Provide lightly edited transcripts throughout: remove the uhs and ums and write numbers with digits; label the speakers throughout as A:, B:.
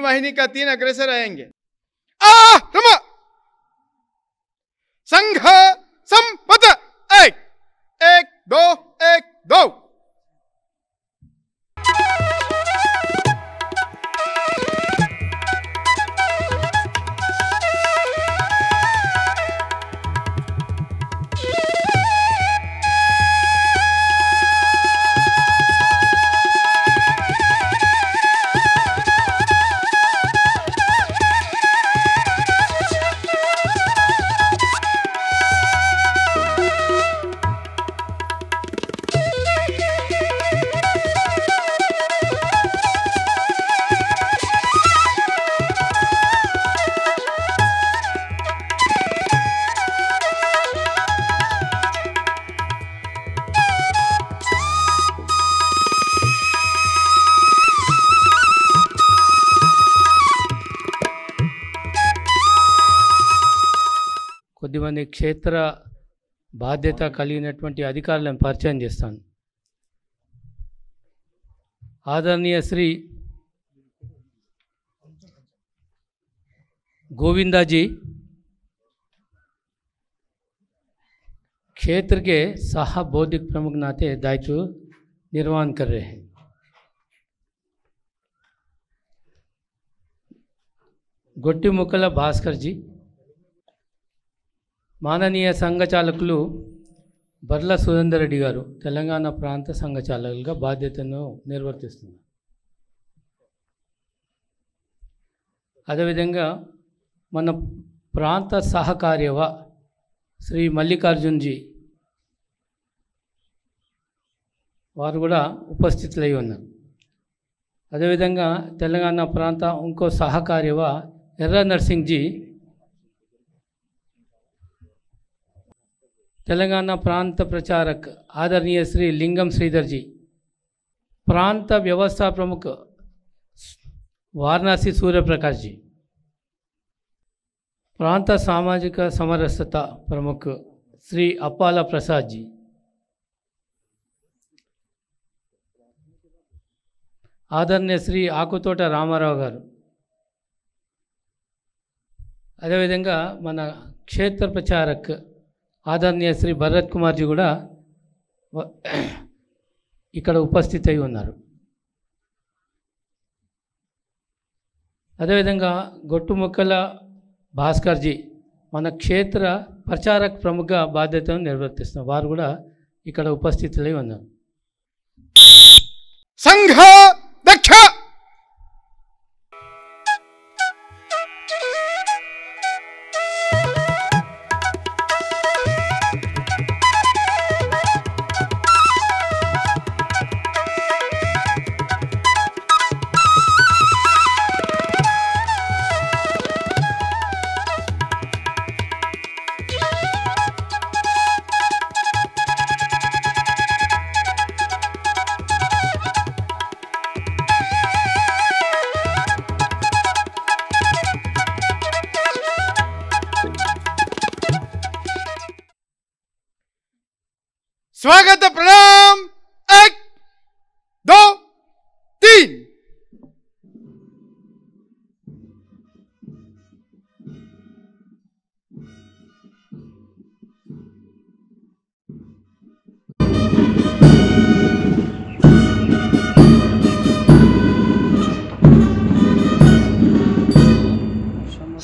A: वाहिनी का 3 अग्रसर रहेंगे। आरंभ। संघ संपत 1 1 2 1 2।
B: కొద్దిమంది క్షేత్ర బాధ్యత కలిగినటువంటి అధికారులను పరిచయం చేస్తాను. ఆదరణీయ శ్రీ गोविंदा जी क्षेत्र के सह बौद्धिक प्रमुख नाते दायित्व निर्वहन कर रहे हैं। गोट्टी मुक्कल भास्कर जी మాననీయ సంఘచాలకులు బర్ల సురేందర్ రెడ్డి గారు తెలంగాణ ప్రాంత సంఘచాలకులుగా బాధ్యతను నిర్వర్తిస్తున్నారు. అదేవిధంగా మన ప్రాంత సహకార్యవ శ్రీ మల్లికార్జున్ జీ వారు కూడా ఉపస్థితులై ఉన్నారు. అదేవిధంగా తెలంగాణ ప్రాంత ఇంకో సహకార్యవ ఎర్ర నర్సింగ్ జీ, तेलंगाना प्रांत प्रचारक आदरणीय श्री लिंगम श्रीधर जी, प्रांत व्यवस्था प्रमुख वाराणसी सूर्य प्रकाश जी, प्रांत सामाजिक समरसता प्रमुख श्री अप्पाला प्रसाद जी, आदरणीय श्री आकुतोट रामाराव गारू, अदे विधंगा मन क्षेत्र प्रचारक ఆదరణీయ శ్రీ భరత్ కుమార్ జీ కూడా ఇక్కడ ఉపస్థితి అయి ఉన్నారు. అదేవిధంగా గొట్టుముక్కల భాస్కర్ జీ మన క్షేత్ర ప్రచారక్ ప్రముఖ బాధ్యతను నిర్వర్తిస్తున్నారు. వారు కూడా ఇక్కడ ఉపస్థితులై ఉన్నారు.
A: సంఘ దక్ష स्वागत प्रणाम 1 2 3।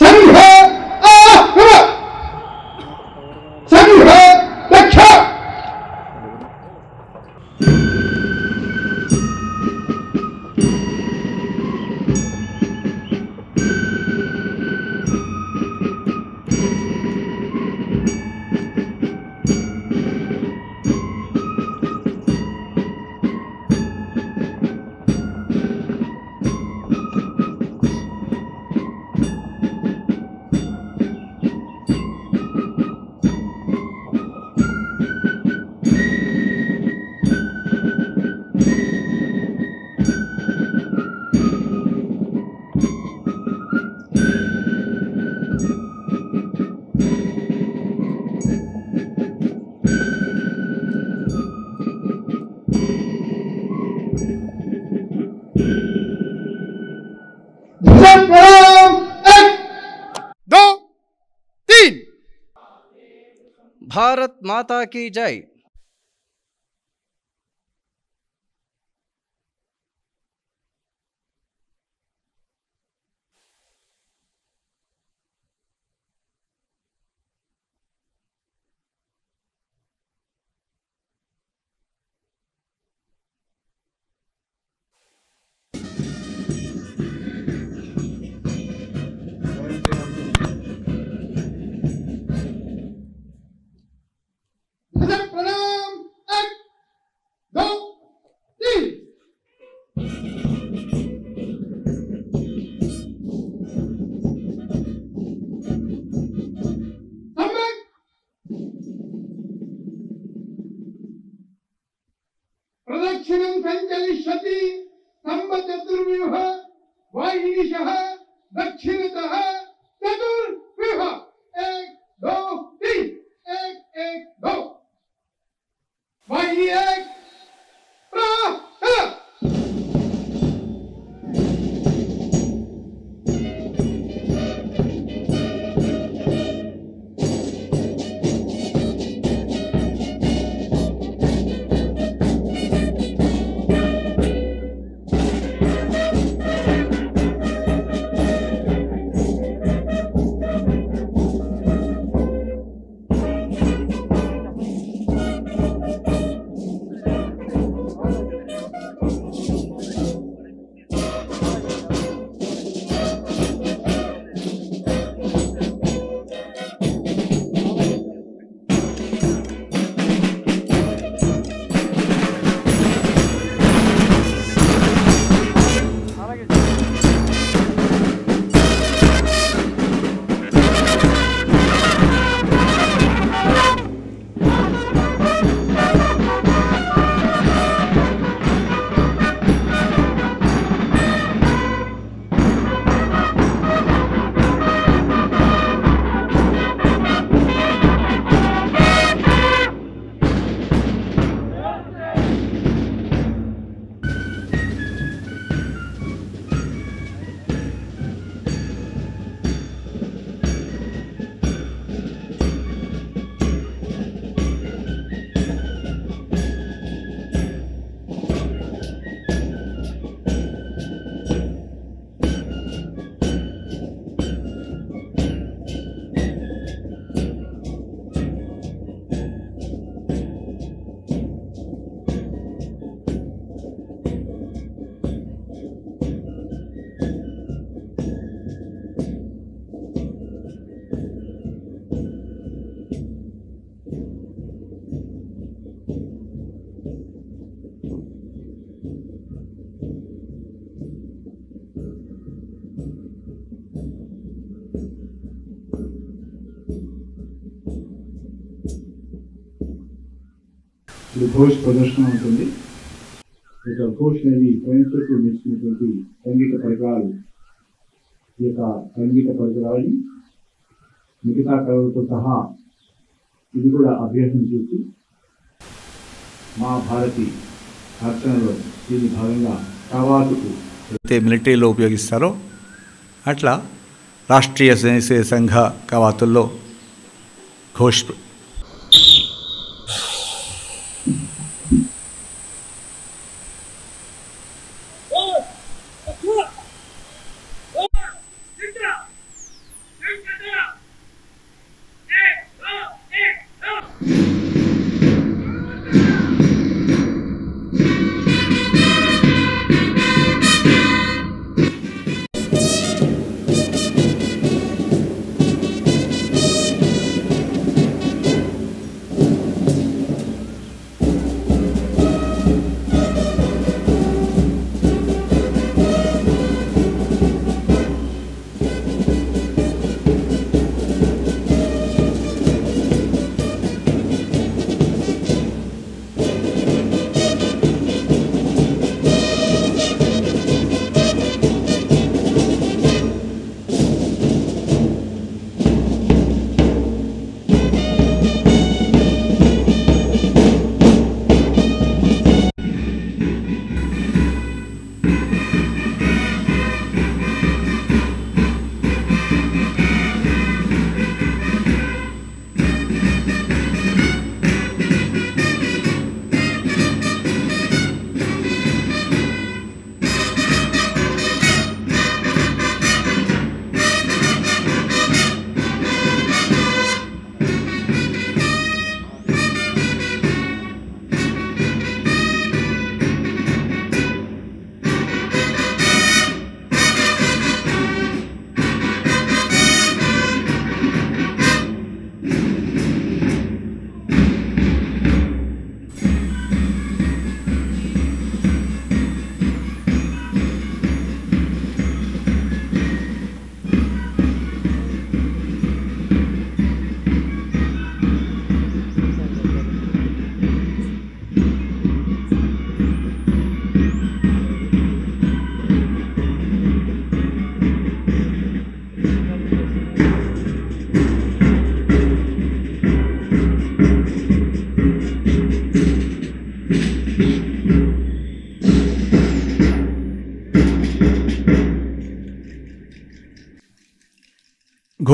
A: संघ
C: భారత్ మాతా కీ జై.
A: प्रणाम 1 2 3 सम्यक् प्रदक्षिणं सञ्चलिष्यति स्तम्भचतुर्व्यूह वाहिनीशः दक्षिणतः चतुर्व्यूह 1 2 3 1 1 2 वाहिनी 1 प्रारंभ.
D: ఘోష్ ప్రదర్శన ఉంటుంది. ఇక ఘోష్ అనేది స్వయంతో నేర్చుకున్నటువంటి సంగీత పరికరాలు. ఈ యొక్క సంగీత పరికరాలని మిగతా కళలతో సహా ఇది కూడా అభ్యాసం చేసి మా భారతి అర్చనలో దీని భాగంగా కవాతుకు
E: అయితే మిలిటరీలో ఉపయోగిస్తారో అట్లా రాష్ట్రీయ స్వయం సంఘ కవాతుల్లో ఘోష్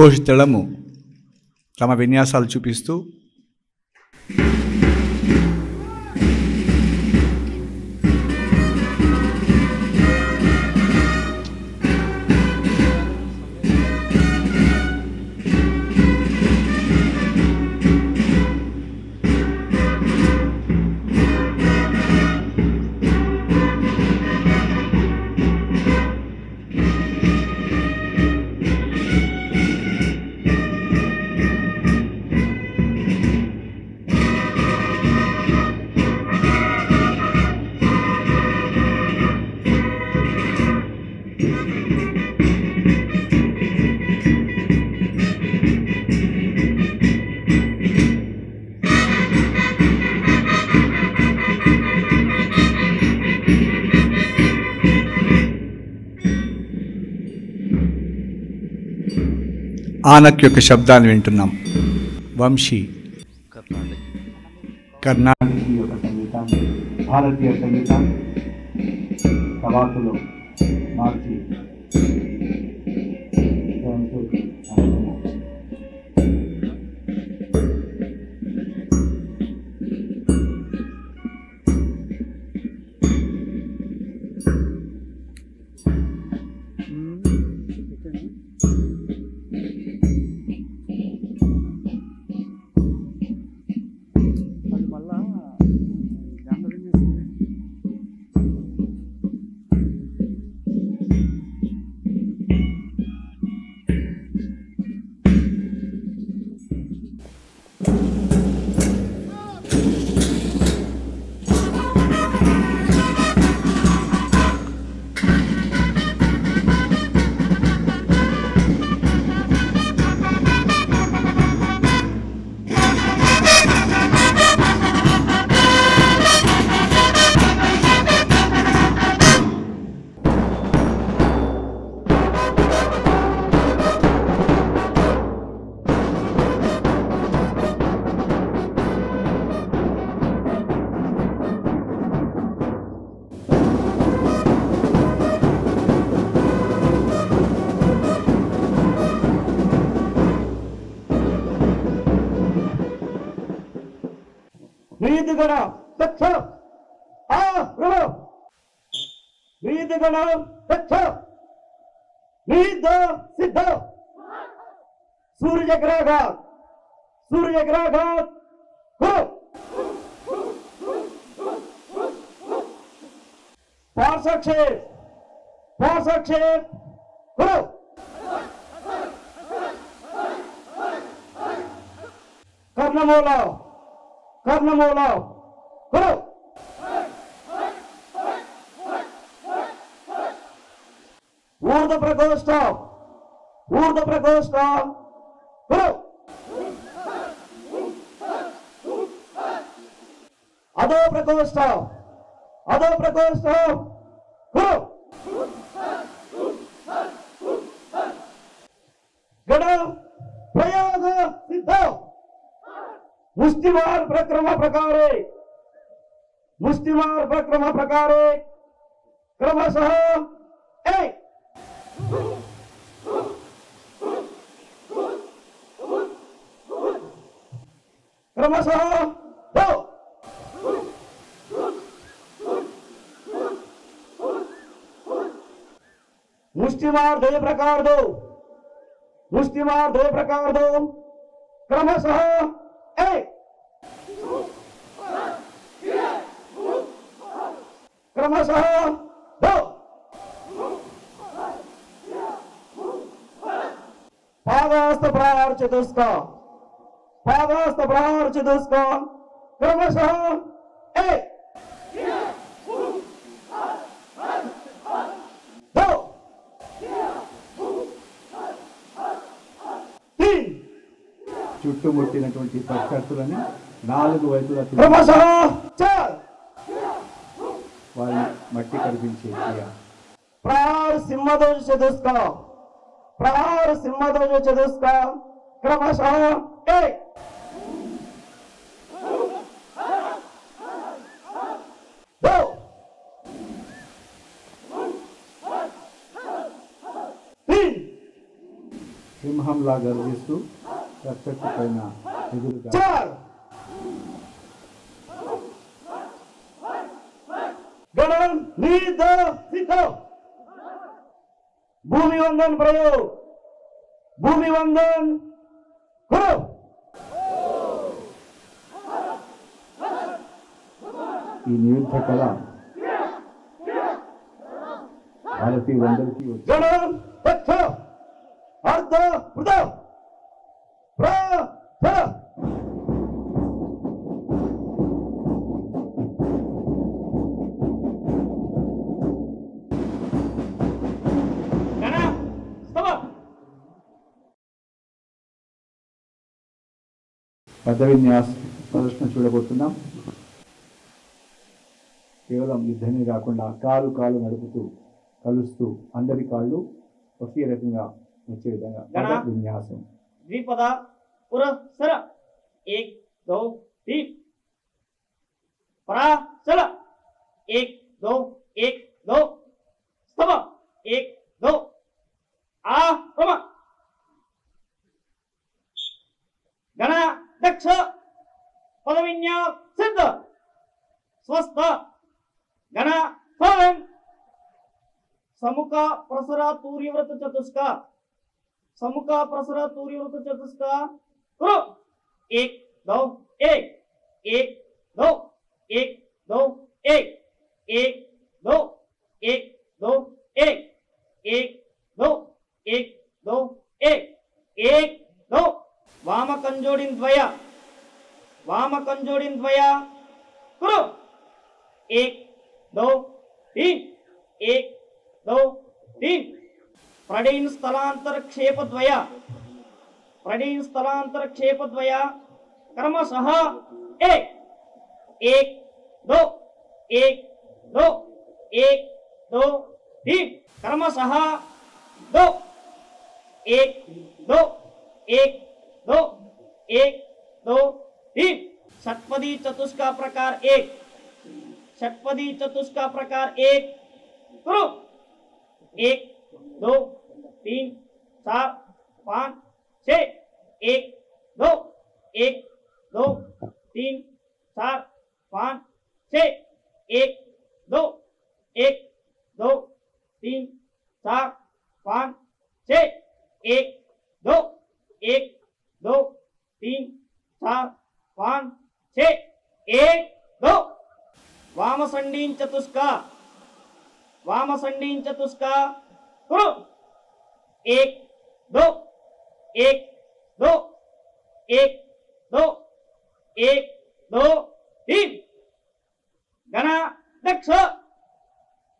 E: ఘోష్ దళము తమ విన్యాసాలు చూపిస్తూ ఆనక్ యొక్క శబ్దాన్ని వింటున్నాం. వంశీ కర్ణాటక యొక్క సంగీతాన్ని, భారతీయ సంగీతాన్ని కవాతులో మార్చి
F: वीतगण तच्छ आ प्रभु वीतगण तच्छ वीद सिद्ध सूर्यग्रहघात हो पार्श्वक्षेप हो कर्णमूला करो ऊर्ध प्रकोष्ठ करो अधो प्रकोष्ठ करो गण प्रयोग सिद्ध मुष्टिमार प्रक्रम प्रकारे क्रमशः एक क्रमशः दो मुष्टिमार दो प्रकार दो क्रमशः एक क्रमशः दो पादास्त प्रहार चतुष्क क्रमशः एक दो तीन
D: చుట్టుముట్టినటువంటి ప్రత్యర్థులని 4 వైపులా
F: क्रमशः चार
D: వారిని మట్టి కరిపించే క్రియ.
F: प्रहार सिंहध्वज चतुष्क क्रमशः एक दो तीन
E: సింహంలా గర్జిస్తూ రక్షకు పైన ఎదురుగా
F: चार गणन निर्देशित भूमि वंदन प्रयोग भूमि वंदन करो
E: ఈ నియుద్ధ కళ భారతీయులందరికీ వచ్చి
F: गणन तत्व अर्ध प्रदाव प्रार्थना
E: పద విన్యాస ప్రదర్శన చూడబోతున్నాం. కేవలం యుద్ధమే కాకుండా కాలు కాలు నడుపుతూ కలుస్తూ అందరి కాళ్ళు ఒకే రకంగా వచ్చే విధంగా పద విన్యాసం.
F: द्विपद पुरस्सर 1 2 3 पराचल 1 2 1 2 स्तव 1 2 आक्रम गण दक्ष पदविन्यास सिद्ध स्वस्थ गण फलन समुख प्रसरा तूर्यव्रत चतुष्का समुख प्रसर तूर्यव्रत चतुष्का करो 1 2 1 1 2 1 2 1 1 2 1 2 1 1 2 1 2 1 1 2 वाम कंजोड़िन द्वय करो 1 2 3 1 2 3 प्रडीन स्थलांतर क्षेप द्वय क्रमशः 1 1 2 1 2 1 2 3 क्रमशः 2 1 2 1 2 1 2 3 षटपदी चतुष्का प्रकार 1 षटपदी चतुष्का प्रकार 1 करो 1 2 3 4 5 6 1 2 1 2 3 4 5 6 1 2 1 2 3 4 5 6 1 2 1 2 3 4 5 6 1 2 वामसंडीन चतुष्का करो 1 2 1 2 1 2 1 2 3 गण दक्ष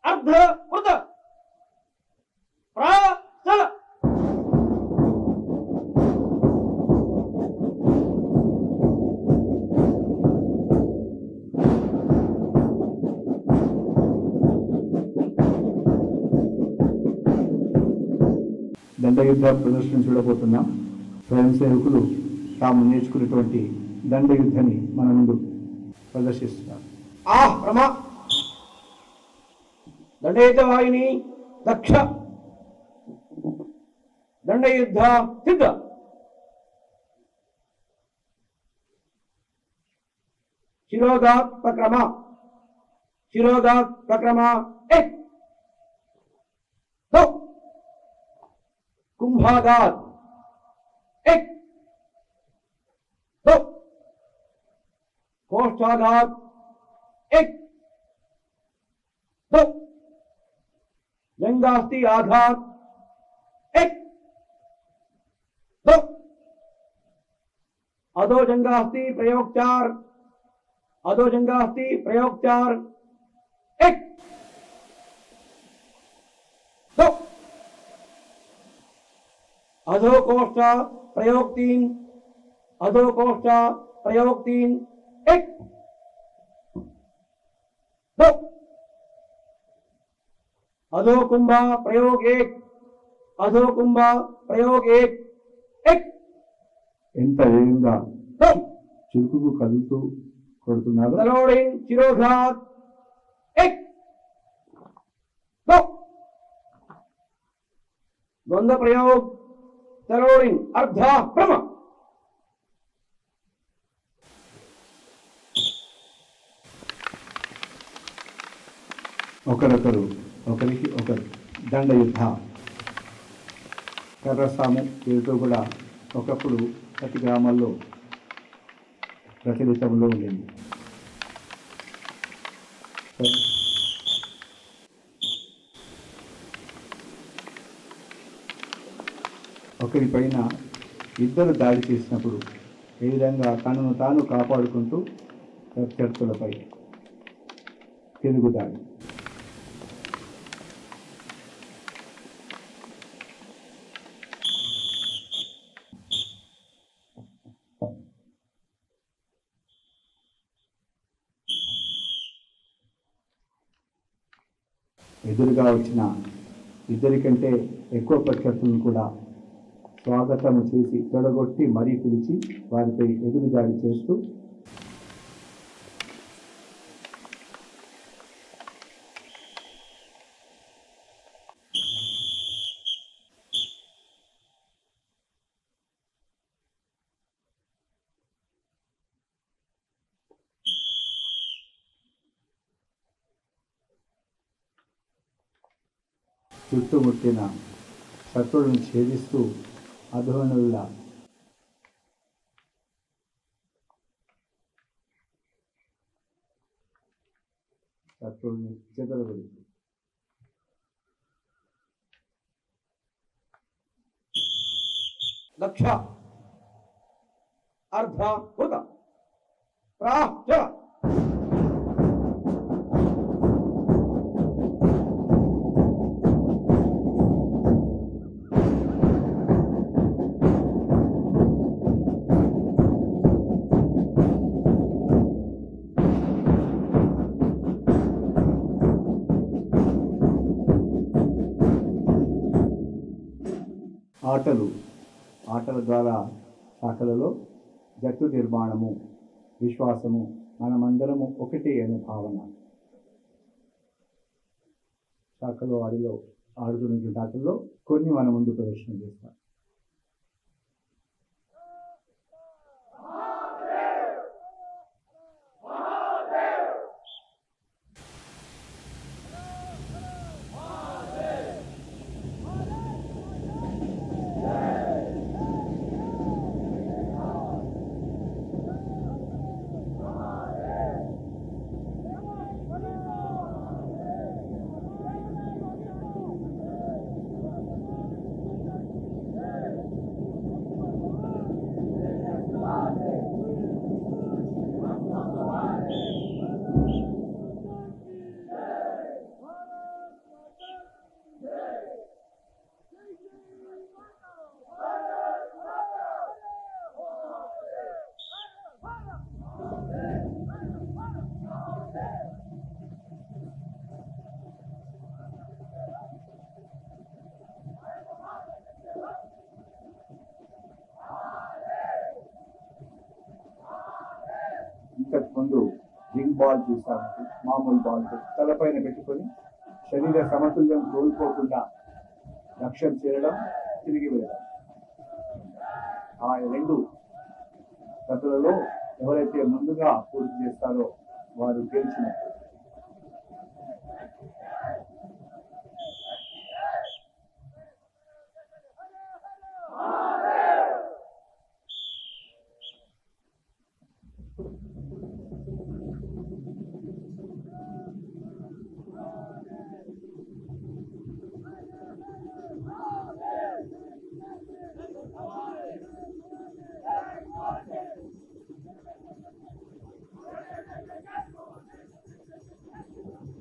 F: अर्ध वृत प्राचल
E: దండయుద్ధ ప్రదర్శన చూడబోతున్నాం. స్వయం సేవకులు తాము నేర్చుకున్నటువంటి దండయుద్ధని మన ముందు ప్రదర్శిస్తున్నారు.
F: रमा दंडयुद्ध वाहिनी दक्ष दंडयुद्ध सिद्ध शिरोघात प्रक्रम 1 2 कुंभाघात 1 2 कोष्ठाघात 1 2 जंगास्ती आघात 1 2 अधो जंगास्ती प्रयोग 4 1 2 अधो कोष्ठ प्रयोग 3 1 2 अधो कुंभा प्रयोग 1 1
E: ఎంత వేగంగా చురుకుకు కదులుతూ కొడుతున్నారు.
F: तलोड़िन शिरोघात 1 2 द्वंद्व प्रयोग చలోరిన్ అర్ధ ప్రమ.
E: ఒకరికి ఒకరు దండ యుద్ధ. కర్రసాము పేరుతో కూడా ఒకప్పుడు ప్రతి గ్రామాల్లో ప్రచలితంలో ఉండేది. ఒకరిపైన ఇద్దరు దాడి చేసినప్పుడు ఏ విధంగా తనను తాను కాపాడుకుంటూ ప్రత్యర్థులపై తిరుగుదాడి. ఎదురుగా వచ్చిన ఇద్దరికంటే ఎక్కువ ప్రత్యర్థులను కూడా స్వాగతం చేసి తొడగొట్టి మరీ పిలిచి వారిపై ఎదురు దాడి చేస్తూ చుట్టుముట్టిన శత్రువులను ఛేదిస్తూ అధోనుల శత్రువుని చెదరగొడుతూ
F: లక్ష అర్ధ కృత ప్రాచ.
E: ఆటల ద్వారా శాఖలలో జట్టు నిర్మాణము, విశ్వాసము, మనమందరము ఒకటి అనే భావన. శాఖలో ఆడుతున్న ఆటల్లో కొన్ని మన ముందు ప్రదర్శన చేస్తాం. ఇంతకుముందు రింగ్ బాల్ చూసాము. మామూలు బాల్ తలపైన పెట్టుకొని శరీర సమతుల్యం కోల్పోకుండా లక్ష్యం చేరడం, తిరిగి వెళ్ళడం. ఆ రెండు కథలలో ఎవరైతే ముందుగా పూర్తి చేస్తారో వారు గెలిచినట్టు.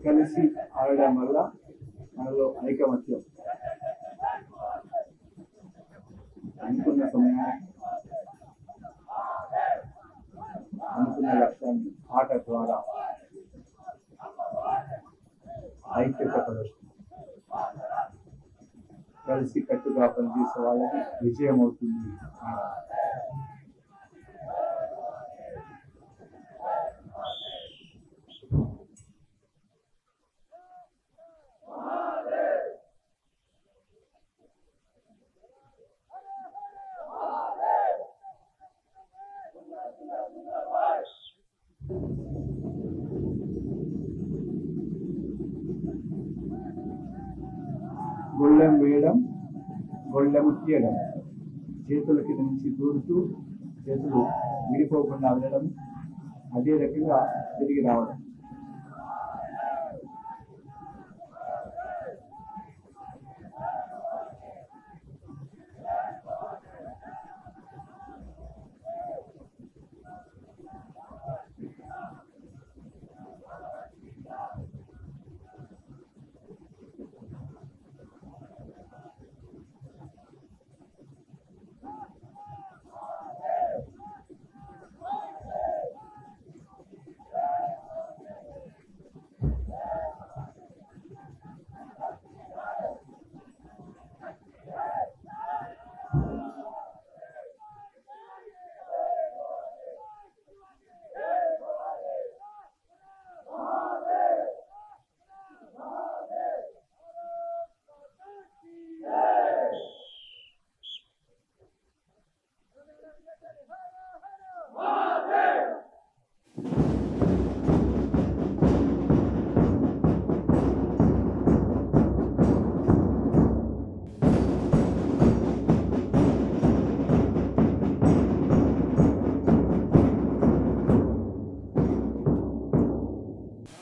E: కలిసి ఆడడం వల్ల మనలో ఐకమత్యం, అనుకున్న సమయాన్ని, అనుకున్న లక్ష్యాన్ని ఆట ద్వారా ఐక్యత ప్రదర్శన, కలిసి కట్టుగా పనిచేసే వాళ్ళకి విజయం అవుతుంది. గొళ్ళెము తీయడం, చేతుల కింద నుంచి దూరుతూ చేతులు విడిపోకుండా వెళ్ళడం, అదే రకంగా తిరిగి రావడం.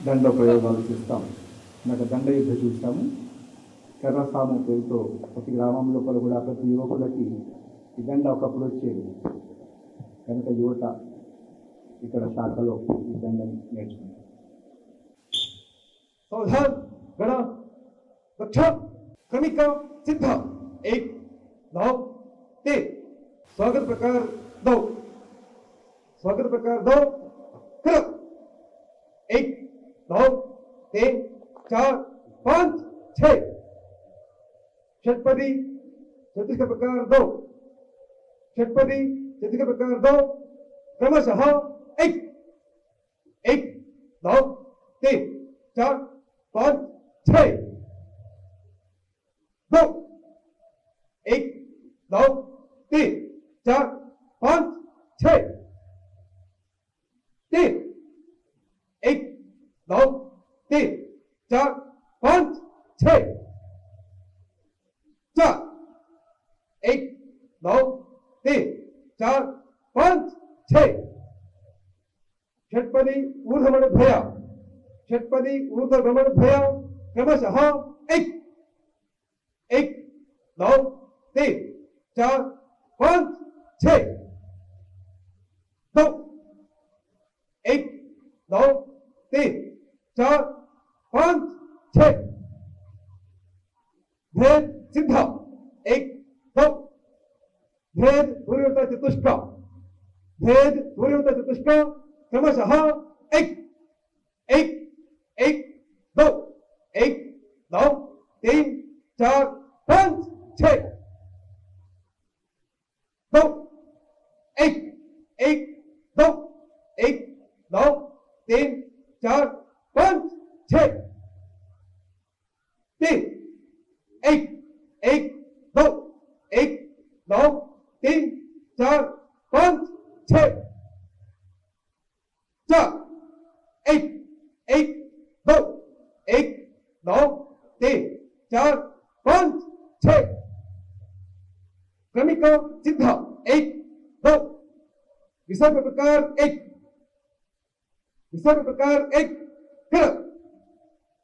E: దండ ప్రయోగాలు చూస్తాము. నాకు దండ యుద్ధం చూస్తాము. కర్రసాము పేరుతో ప్రతి గ్రామం లోపల కూడా ప్రతి యువకులకి ఈ దండ ఒకప్పుడు వచ్చేది కనుక యువత ఇక్కడ శాఖలో ఈ దండని నేర్చుకుంటారు.
F: सावधान गण रक्षा क्रमिका सिद्ध 1 9 3 स्वागत प्रकार 2 स्वागत प्रकार 2 कर 1 9 3 4 5 6 षटपदी चतुष्क प्रकार 2 षटपदी चतुष्क प्रकार 2 क्रमशः 1 1 9 3 4 5 6 2 1 9 3 4 5 6 3 1 9 3 4 5 6 4 1 9 3 4 5 6 षटपदी ऊर्ध्वमण भया षटपदी ऊर्ध्वभ्रमण भया क्रमशः 1 1 9 3 4 5 6 2 1 9 3 4 5 6 भेद सिद्ध 1 2 भेद सूर्योदय चतुष्क भेद सूर्योदय चतुष्क क्रमशः 1 1 1 2 1 9 3 4 5 6 2 1 1 2 1 9 3 4 5 6 3 1 1 2 1 9 3 4 5 6 4 1 1 2 1 9 3 4 5 6 क्रमिक सिद्ध 1 2 विसर्ग प्रकार 1 विसर्ग प्रकार 1 कर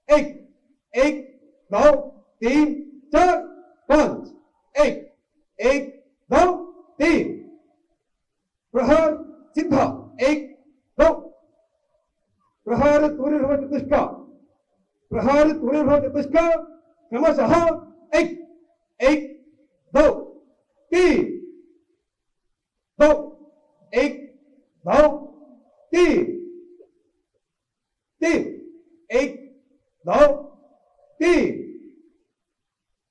F: 1 1 9 3 4 5 1 1 9 3 प्रहार सिद्ध 1 2 प्रहार सूर्यभ्रम चतुष्क प्रहार सूर्यभ्रम चतुष्क क्रमशः 1 1 2 3 2 1 9 3 3 1 9 3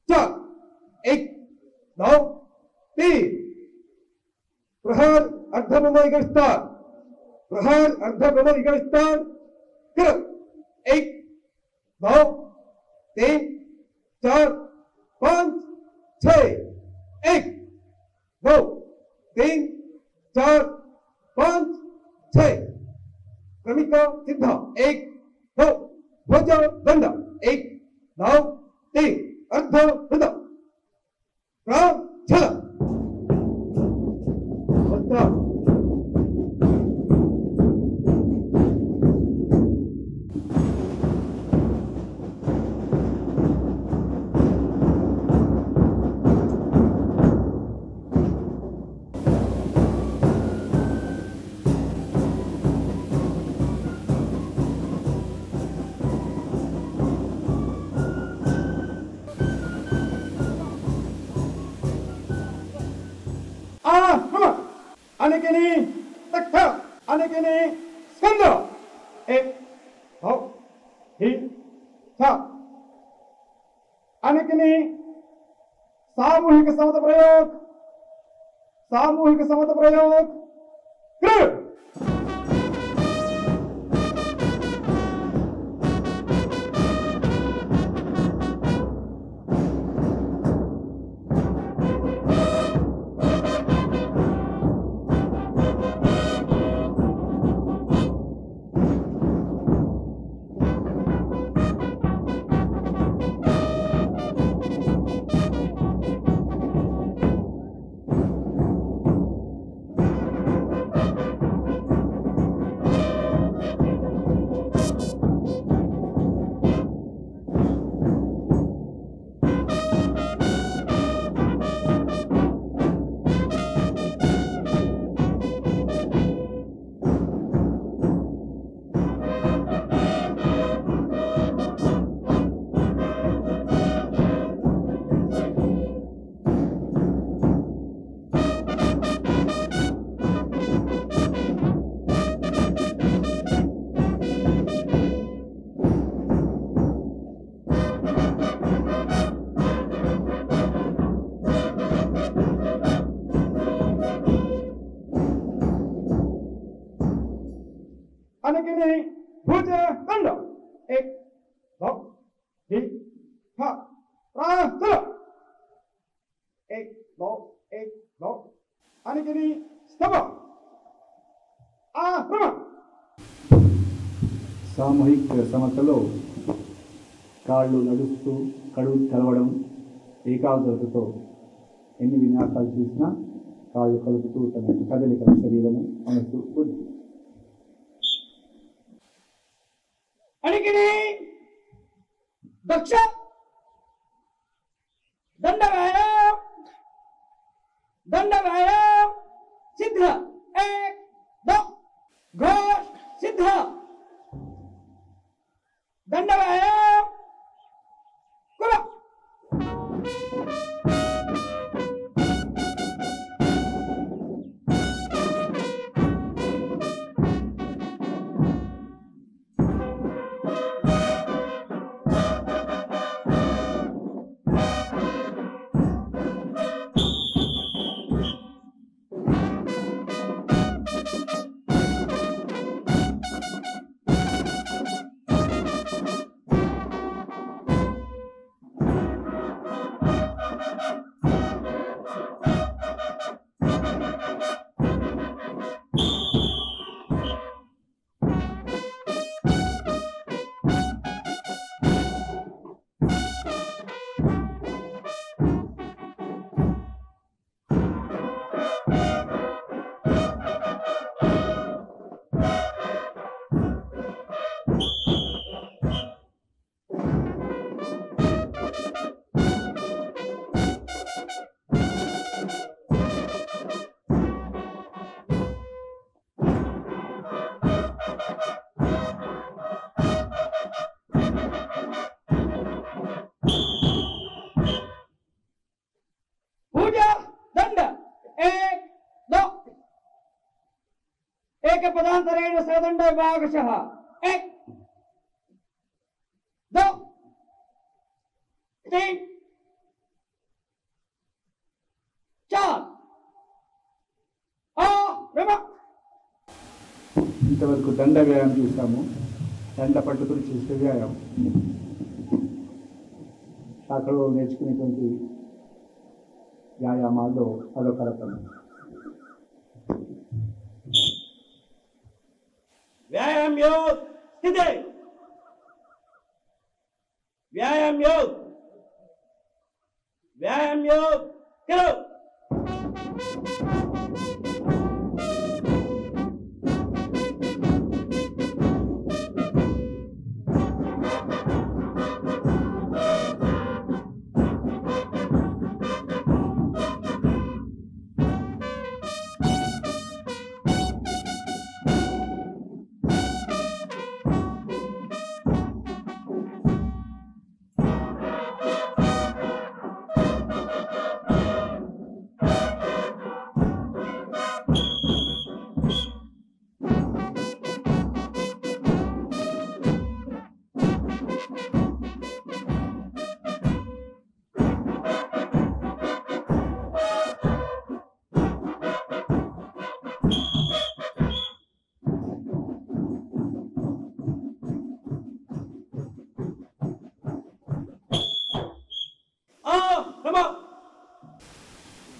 F: 4 1 9 3 प्रहार अर्धभ्रम विस्तार प्रहार अर्धभ्रम विस्तार कर 1 9 3 4 5 6 1 2 3 4 5 6 क्रमिक सिद्ध 1 2 भुज दंड 1 9 3 अर्ध वृद प्रार्थना वस्त्र अनेकनी तख्त अनेकनी स्कंद एक दो तीन चार अनेकनी सामूहिक समत प्रयोग कर अनेकनी भुज दंड एक दो तीन चार प्रार्थना एक दो अनेकनी स्तव आक्रमण
E: సామూహిక సమతలో కాళ్ళు నడుస్తూ కడుపు కలవడం ఏకాగ్రతతో ఎన్ని విన్యాసాలు చేసినా కాళ్ళు కలుపుతూ తన కదలికల శరీరము మనసు బుద్ధి
A: अणिकिनी दक्ष दंडवाय सिद्ध एक दो घोष सिद्ध दंडवाय कुल पदांतरेण सदंड भागशः एक दो तीन चार
E: ఇంతవరకు దండ వ్యాయామం చూసాము. దండ పట్టుకుని చేసే వ్యాయామం శాఖలో నేర్చుకునేటువంటి వ్యాయామాల్లో అదొక రకం.
A: व्यायाम योग स्थिति व्यायाम योग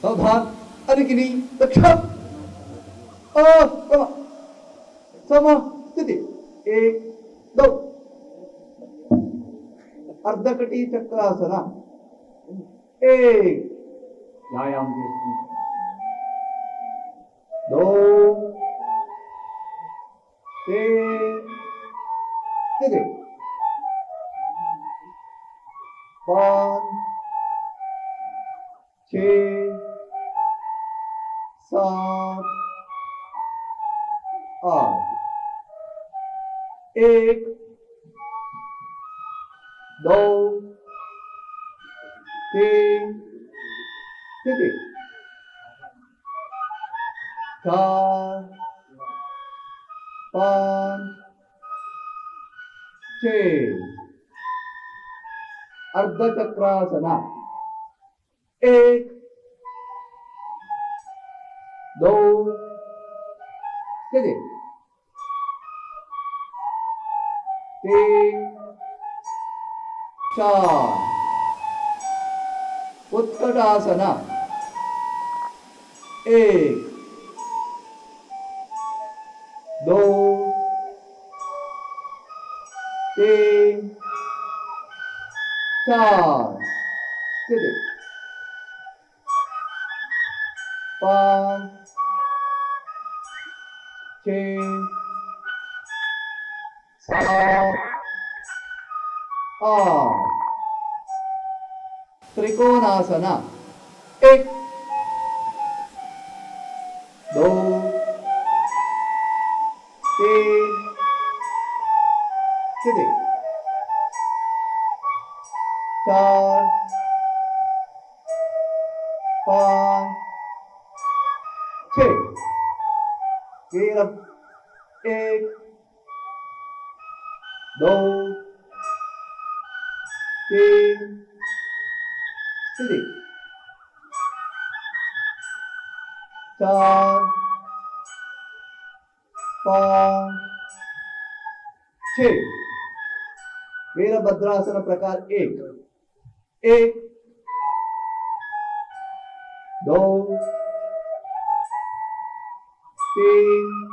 E: सावधान अनिकिनी दक्ष समस्थिति 1 2 अर्धकटी चक्रासन 1 व्यायाम చేస్తుంది 2 3 स्थिति 5 6 7 8 1 2 3 स्थिति 4 5 6 अर्धचक्रासन 1 2 स्थिति 3 4 उत्कटासन 1 2 3 4 स्थिति 5 6 7 8 त्रिकोणासन 1 2 3 स्थिति 4 5 6 वीर 1 2 3 स्थिति 4 5 6 वीरभद्रासन प्रकार 1 2 3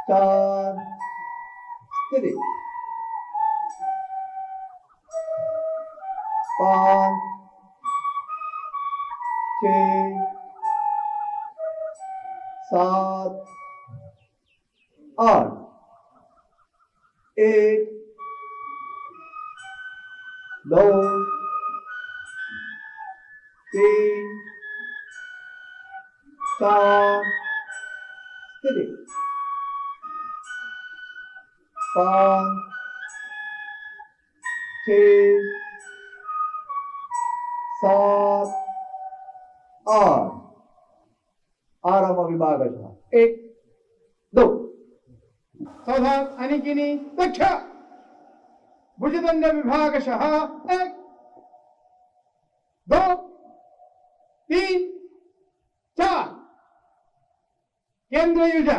E: 4 स्थिति 5 6 7 8 1 2 3 4 स्थिति 5 6 7 8 आराम विभाग 1 2
F: सावधान अनिकिनी दक्ष भुजदंड विभागशः 1 2 3 4 केंद्र युज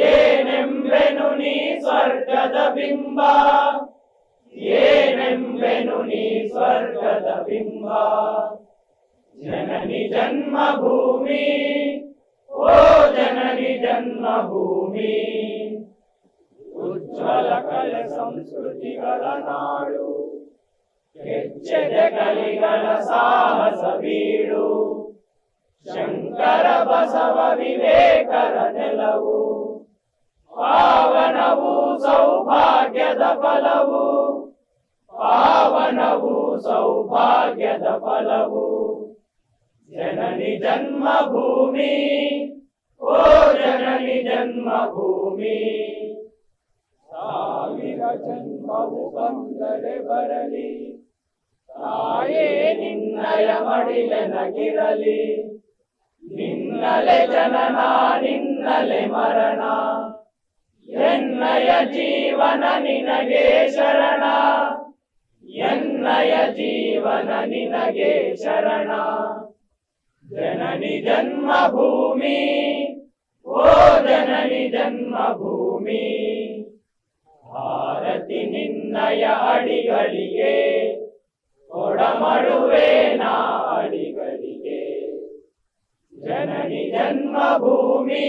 A: ಏನೆಂಬೆನು ನೀ ಸ್ವರ್ಗದ ಬಿಂಬ, ಏನೆಂಬೆನು ನೀ ಸ್ವರ್ಗದ ಬಿಂಬ. ಜನನಿ ಜನ್ಮಭೂಮಿ, ಓ ಜನನಿ ಜನ್ಮಭೂಮಿ. ಉಜ್ವಲ ಕಲೆ ಸಂಸ್ಕೃತಿಗಳ ನಾಡು, ಕೆಚ್ಚೆದೆ ಕಲಿಗಳ ಸಾಹಸ ಬೀಡು. ಶಂಕರ ಬಸವ ವಿವೇಕರ ನೆಲವು, ಪಾವನವು ಸೌಭಾಗ್ಯದ ಫಲವು, ಪಾವನವು ಸೌಭಾಗ್ಯದ ಫಲವು. ಜನನಿ ಜನ್ಮಭೂಮಿ, ಓ ಜನನಿ ಜನ್ಮಭೂಮಿ. ಸಾವಿರ ಜನ್ಮವು ಬಂದರೆ ಬರಲಿ, ತಾಯೇ ನಿನ್ನಯ ಮಡಿಲೆನಗಿರಲಿ. ನಿನ್ನಲೆ ಜನನ ನಿನ್ನಲೆ ಮರಣ, ಎನ್ನಯ ಜೀವನ ನಿನಗೆ ಶರಣ, ಎನ್ನಯ ಜೀವನ ನಿನಗೆ ಶರಣ. ಜನನಿ ಜನ್ಮಭೂಮಿ, ಓ ಜನನಿ ಜನ್ಮಭೂಮಿ. ಭಾರತಿ ನಿನ್ನಯ ಅಡಿಗಳಿಗೆ ಕೊಡಮಡುವೆ ನಾ ಅಡಿಗಳಿಗೆ. ಜನನಿ ಜನ್ಮಭೂಮಿ,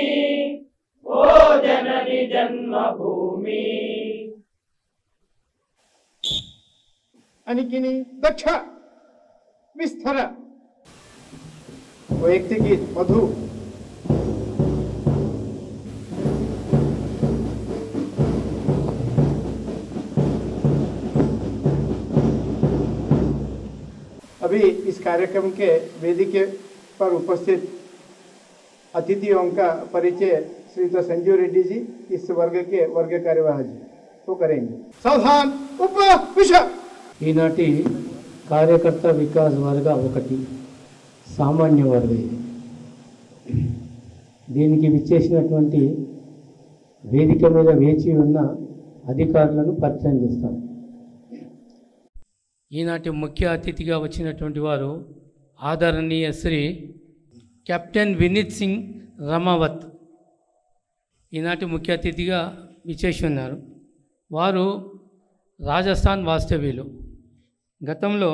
A: ಓ ಜನನಿ ಜನ್ಮಭೂಮಿ.
F: अनिकिनी दक्ष विस्तर. वैयक्तिक गीत मधु. अभी इस कार्यक्रम के वेदिके पर उपस्थित अतिथियों का परिचय श्रीयुत संजीव रेड्डी जी, इस वर्ग के वर्ग कार्यवाह जी तो करेंगे. सावधान उपविश.
B: ఈనాటి కార్యకర్త వికాస్ వర్గ 1 సామాన్య వర్గ. దీనికి విచ్చేసినటువంటి వేదిక మీద వేచి ఉన్న అధికారులను పరిచయం చేస్తాను. ఈనాటి ముఖ్య అతిథిగా వచ్చినటువంటి వారు ఆదరణీయ శ్రీ కెప్టెన్ వినీత్ సింగ్ రమావత్ ఈనాటి ముఖ్య అతిథిగా విచ్చేసి ఉన్నారు. వారు రాజస్థాన్ వాస్తవ్యులు. గతంలో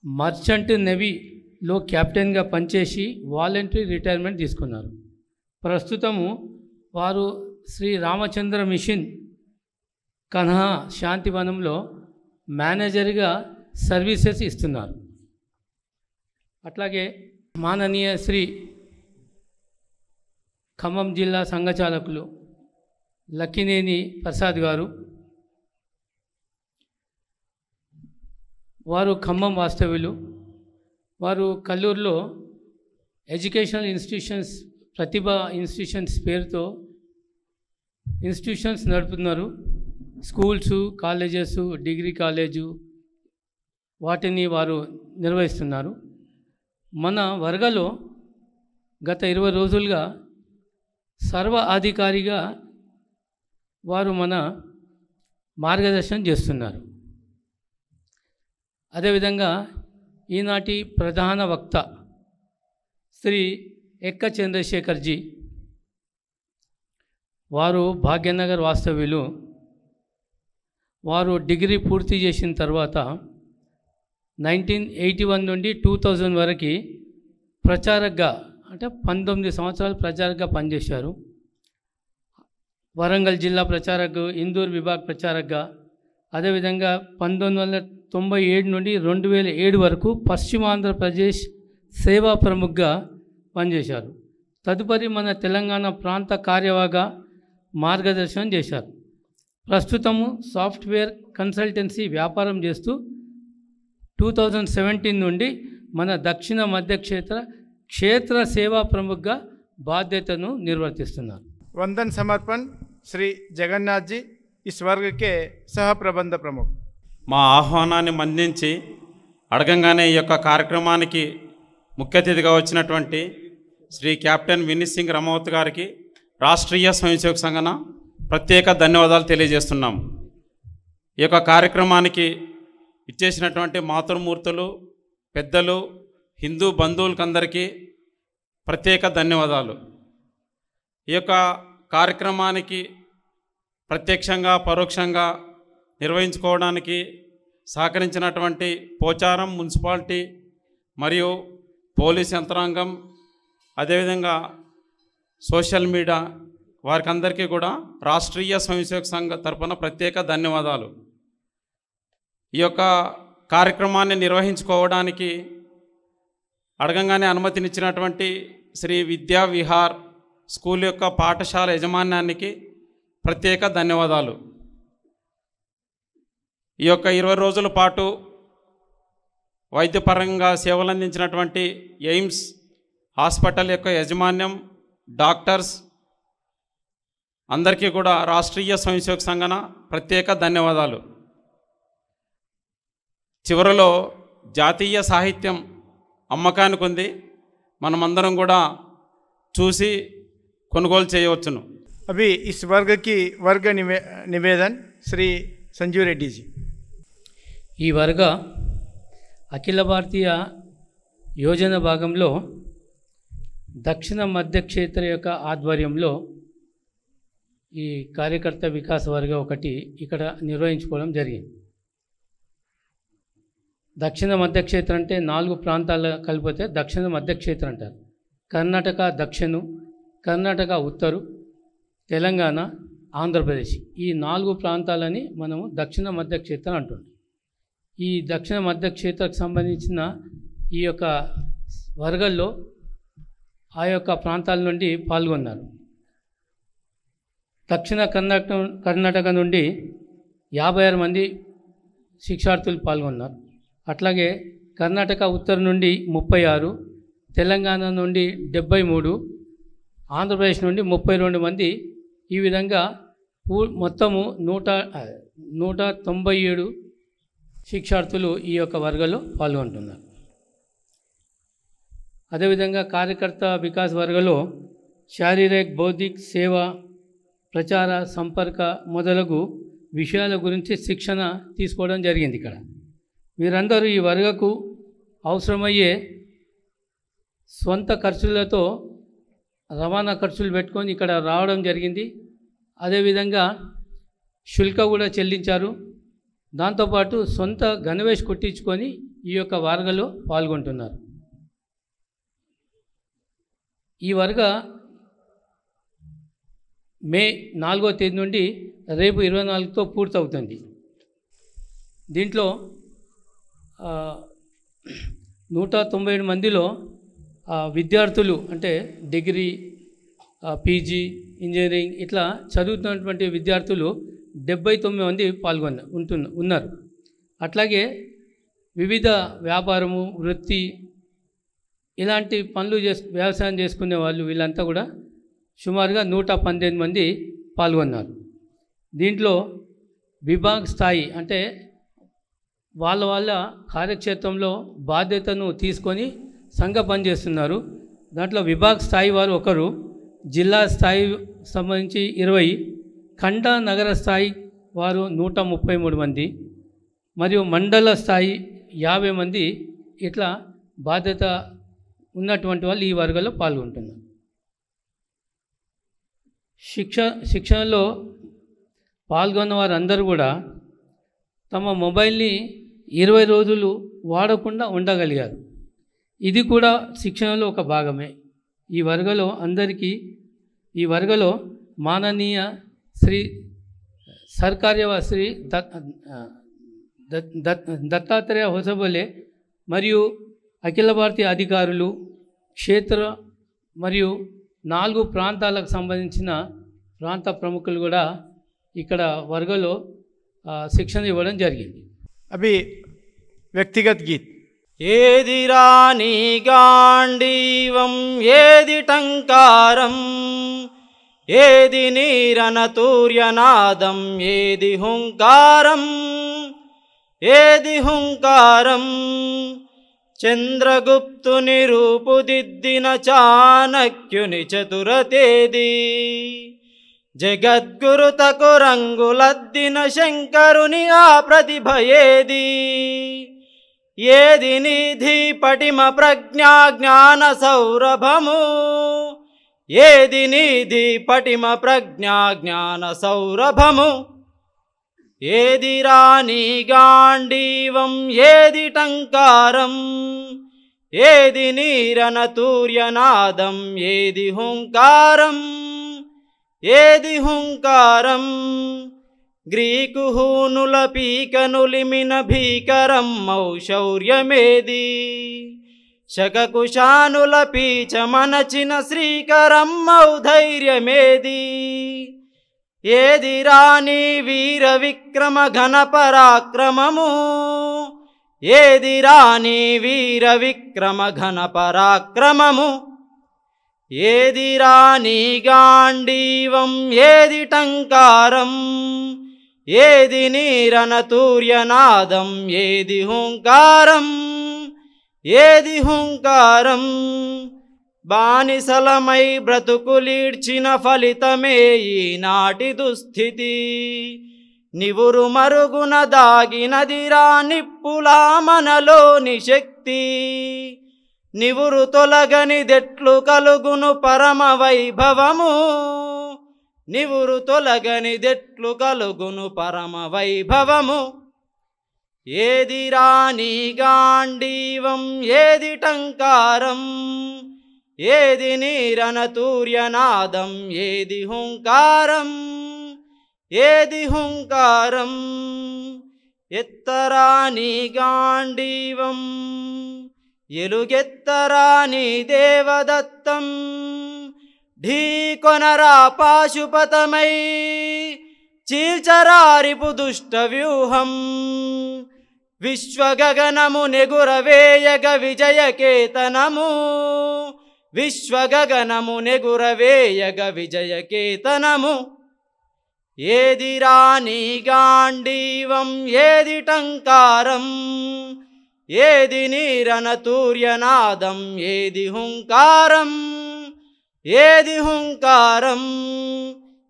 B: మర్చెంట్ నేవీలో కెప్టెన్గా పనిచేసి వాలంటరీ రిటైర్మెంట్ తీసుకున్నారు. ప్రస్తుతము వారు శ్రీ రామచంద్ర మిషన్ కన్హా శాంతివనంలో మేనేజర్గా సర్వీసెస్ ఇస్తున్నారు. అట్లాగే మాననీయ శ్రీ ఖమ్మం జిల్లా సంఘచాలకులు లక్కినేని ప్రసాద్ గారు, వారు ఖమ్మం వాస్తవ్యులు. వారు కల్లూరులో ఎడ్యుకేషనల్ ఇన్స్టిట్యూషన్స్, ప్రతిభ ఇన్స్టిట్యూషన్స్ పేరుతో ఇన్స్టిట్యూషన్స్ నడుపుతున్నారు. స్కూల్స్, కాలేజెస్, డిగ్రీ కాలేజు వాటిని వారు నిర్వహిస్తున్నారు. మన వర్గలో గత 20 రోజులుగా సర్వ అధికారిగా వారు మన మార్గదర్శనం చేస్తున్నారు. అదేవిధంగా ఈనాటి ప్రధాన వక్త శ్రీ ఎక్క చంద్రశేఖర్జీ, వారు భాగ్యనగర్ వాస్తవ్యులు. వారు డిగ్రీ పూర్తి చేసిన తర్వాత 1981 నుండి 2000 వరకు ప్రచారకగా, అంటే 19 సంవత్సరాలు ప్రచారకగా పనిచేశారు. వరంగల్ జిల్లా ప్రచారక్, ఇందూర్ విభాగ్ ప్రచారక్గా, అదేవిధంగా 1997 నుండి 2007 వరకు పశ్చిమాంధ్రప్రదేశ్ సేవా ప్రముఖగా పనిచేశారు. తదుపరి మన తెలంగాణ ప్రాంత కార్యవాహగా మార్గదర్శనం చేశారు. ప్రస్తుతము సాఫ్ట్వేర్ కన్సల్టెన్సీ వ్యాపారం చేస్తూ 2017 నుండి మన దక్షిణ మధ్య క్షేత్ర సేవా ప్రముఖగా బాధ్యతను నిర్వర్తిస్తున్నారు.
F: वंदन समर्पण श्री जगन्नाथ जी, इस वर्ग के सह प्रबंध प्रमुख.
G: మా ఆహ్వానాన్ని మన్నించి అడగంగానే ఈ యొక్క కార్యక్రమానికి ముఖ్య అతిథిగా వచ్చినటువంటి శ్రీ కెప్టెన్ వినీత్ సింగ్ రమావత్ గారికి రాష్ట్రీయ స్వయంసేవక సంఘన ప్రత్యేక ధన్యవాదాలు తెలియజేస్తున్నాం. ఈ యొక్క కార్యక్రమానికి ఇచ్చేసినటువంటి మాతృమూర్తులు, పెద్దలు, హిందూ బంధువులకందరికీ ప్రత్యేక ధన్యవాదాలు. ఈ యొక్క కార్యక్రమానికి ప్రత్యక్షంగా పరోక్షంగా నిర్వహించుకోవడానికి సహకరించినటువంటి పోచారం మున్సిపాలిటీ మరియు పోలీస్ యంత్రాంగం, అదేవిధంగా సోషల్ మీడియా వారికి అందరికీ కూడా రాష్ట్రీయ స్వయంసేవక సంఘ తరపున ప్రత్యేక ధన్యవాదాలు. ఈ యొక్క కార్యక్రమాన్ని నిర్వహించుకోవడానికి అడగంగానే అనుమతినిచ్చినటువంటి శ్రీ విద్యా విహార్ స్కూల్ యొక్క పాఠశాల యాజమాన్యానికి ప్రత్యేక ధన్యవాదాలు. ఈ యొక్క 20 రోజుల పాటు వైద్యపరంగా సేవలు అందించినటువంటి ఎయిమ్స్ హాస్పిటల్ యొక్క యాజమాన్యం, డాక్టర్స్ అందరికీ కూడా రాష్ట్రీయ స్వయంసేవక సంఘన ప్రత్యేక ధన్యవాదాలు. చివరిలో జాతీయ సాహిత్యం అమ్మకానికి ఉంది, మనమందరం కూడా చూసి కొనుగోలు చేయవచ్చును.
F: अभी इस वर्ग निवेदन श्री संजीव रेड्डी जी.
B: ఈ వర్గ అఖిల భారతీయ యోజన భాగంలో దక్షిణ మధ్య క్షేత్ర యొక్క ఆధ్వర్యంలో ఈ కార్యకర్త వికాస్ వర్గ ఒకటి ఇక్కడ నిర్వహించుకోవడం జరిగింది. దక్షిణ మధ్య క్షేత్రం అంటే 4 ప్రాంతాలు కలిపితే దక్షిణ మధ్య క్షేత్రం అంటారు. కర్ణాటక దక్షిణ, కర్ణాటక ఉత్తరు, తెలంగాణ, ఆంధ్రప్రదేశ్ ఈ 4 ప్రాంతాలని మనము దక్షిణ మధ్య క్షేత్రం అంటుంటాం. ఈ దక్షిణ మధ్య క్షేత్రకు సంబంధించిన ఈ యొక్క వర్గంలో ఆ యొక్క ప్రాంతాల నుండి పాల్గొన్నారు. దక్షిణ కర్ణాటక నుండి 56 మంది శిక్షార్థులు పాల్గొన్నారు. అట్లాగే కర్ణాటక ఉత్తరం నుండి 36, తెలంగాణ నుండి 73, ఆంధ్రప్రదేశ్ నుండి 32 మంది, ఈ విధంగా మొత్తము 197 శిక్షార్థులు ఈ యొక్క వర్గంలో పాల్గొంటున్నారు. అదేవిధంగా కార్యకర్త వికాస్ వర్గంలో శారీరక బౌద్ధిక సేవ, ప్రచార, సంపర్క మొదలగు విషయాల గురించి శిక్షణ తీసుకోవడం జరిగింది. ఇక్కడ వీరందరూ ఈ వర్గకు అవసరమయ్యే స్వంత ఖర్చులతో రవాణా ఖర్చులు పెట్టుకొని ఇక్కడ రావడం జరిగింది. అదేవిధంగా శుల్క కూడా చెల్లించారు. దాంతోపాటు సొంత గణవేష్ కుట్టించుకొని ఈ యొక్క వర్గలో పాల్గొంటున్నారు. ఈ వర్గ మే 4వ తేదీ నుండి రేపు 24తో పూర్తవుతుంది. దీంట్లో 197 మందిలో విద్యార్థులు అంటే డిగ్రీ, పీజీ, ఇంజనీరింగ్ ఇట్లా చదువుతున్నటువంటి విద్యార్థులు 79 మంది ఉన్నారు. అట్లాగే వివిధ వ్యాపారము, వృత్తి ఇలాంటి పనులు వ్యవసాయం చేసుకునే వాళ్ళు వీళ్ళంతా కూడా సుమారుగా 118 మంది పాల్గొన్నారు. దీంట్లో విభాగ స్థాయి అంటే వాళ్ళ కార్యక్షేత్రంలో బాధ్యతను తీసుకొని సంఘ పనిచేస్తున్నారు. దాంట్లో విభాగ స్థాయి వారు ఒకరు, జిల్లా స్థాయి సంబంధించి 20, ఖండ నగర స్థాయి వారు 133 మంది, మరియు మండల స్థాయి 50 మంది ఇట్లా బాధ్యత ఉన్నటువంటి వాళ్ళు ఈ వర్గంలో పాల్గొంటున్నారు. శిక్షణలో పాల్గొన్న వారందరూ కూడా తమ మొబైల్ని 20 రోజులు వాడకుండా ఉండగలిగారు. ఇది కూడా శిక్షణలో ఒక భాగమే. ఈ వర్గలో మాననీయ శ్రీ సర్కార్యవ శ్రీ దత్తాత్రేయ హొసబోలే మరియు అఖిల భారతీయ అధికారులు, క్షేత్ర మరియు 4 ప్రాంతాలకు సంబంధించిన ప్రాంత ప్రముఖులు కూడా ఇక్కడ వర్గంలో శిక్షణ ఇవ్వడం జరిగింది.
F: అవి వ్యక్తిగత గీత్.
C: ఏది రాణి గాండీవం ఏది టంకారం, ఏది నీరనతూర్యనాదం, ఏది హుంకారం, ఏది హుంకారం. చంద్రగుప్తుని రూపుదిద్దిన చాణక్యుని చతురతేది, జగద్గురుతకు రంగులద్దిన శంకరుని ఆ ప్రతిభ ఏది. ఏది నిధి పటిమ ప్రజ్ఞా జ్ఞాన సౌరభము, ఏది నీది పటిమ ప్రజ్ఞా జ్ఞాన సౌరభము ఏది రాణి గాండీవం ఏది టంకారం ఏది నీరన తూర్యనాదం ఏది హుంకారం ఏది హుంకారం గ్రీకు హూనుల పీకనులిమిన భీకరం మౌశౌర్యమేది శకకుశానుల పీచమనచిన శ్రీకరం ఔధైర్యమేది ఏది రాణి వీర విక్రమ ఘన పరాక్రమము ఏది రాణి వీర విక్రమ ఘన పరాక్రమము ఏది రాణి గాండీవం ఏది టంకారం ఏది నీరన తూర్యనాదం ఏది హుంకారం ఏది హుంకారం బానిసలమై బ్రతుకులీడ్చిన ఫలితమే ఈనాటి దుస్థితి నివురు మరుగున దాగినదిరా నిప్పులా మనలోని శక్తి నివురు తొలగనిదెట్లు కలుగును పరమ వైభవము నివురు తొలగనిదెట్లు కలుగును పరమ వైభవము ఏది రాణి గాండీవం ఏది టంకారం ఏది నీరన తూర్యనాదం ఏది హుంకారం ఏది హుంకారం ఎత్తరాని గాండీవం ఎలుగెత్తరాని దేవదత్తం ఢీకొనరా పాశుపతమై చీల్చరారిపు దుష్ట వ్యూహం విశ్వగగనము నెగురవేయగ విజయకేతనము విశ్వగగనము నెగురవేయగ విజయకేతనము ఏది రాణి గాండీవం ఏది టంకారం ఏది నీరన తూర్యనాదం ఏది హుంకారం ఏది హుంకారం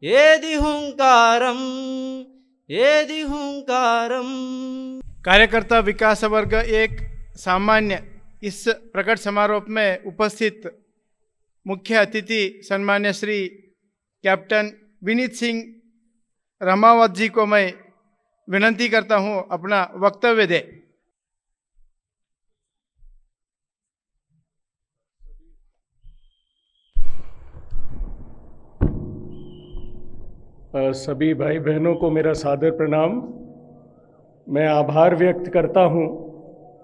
C: ఏది హుంకారం ఏది హుంకారం
F: कार्यकर्ता विकास वर्ग एक सामान्य इस प्रकट समारोह में उपस्थित मुख्य अतिथि सम्मान्य श्री कैप्टन विनीत सिंह रमावत जी को मैं विनती करता हूं अपना वक्तव्य दे।
H: सभी भाई बहनों को मेरा सादर प्रणाम। मैं आभार व्यक्त करता हूं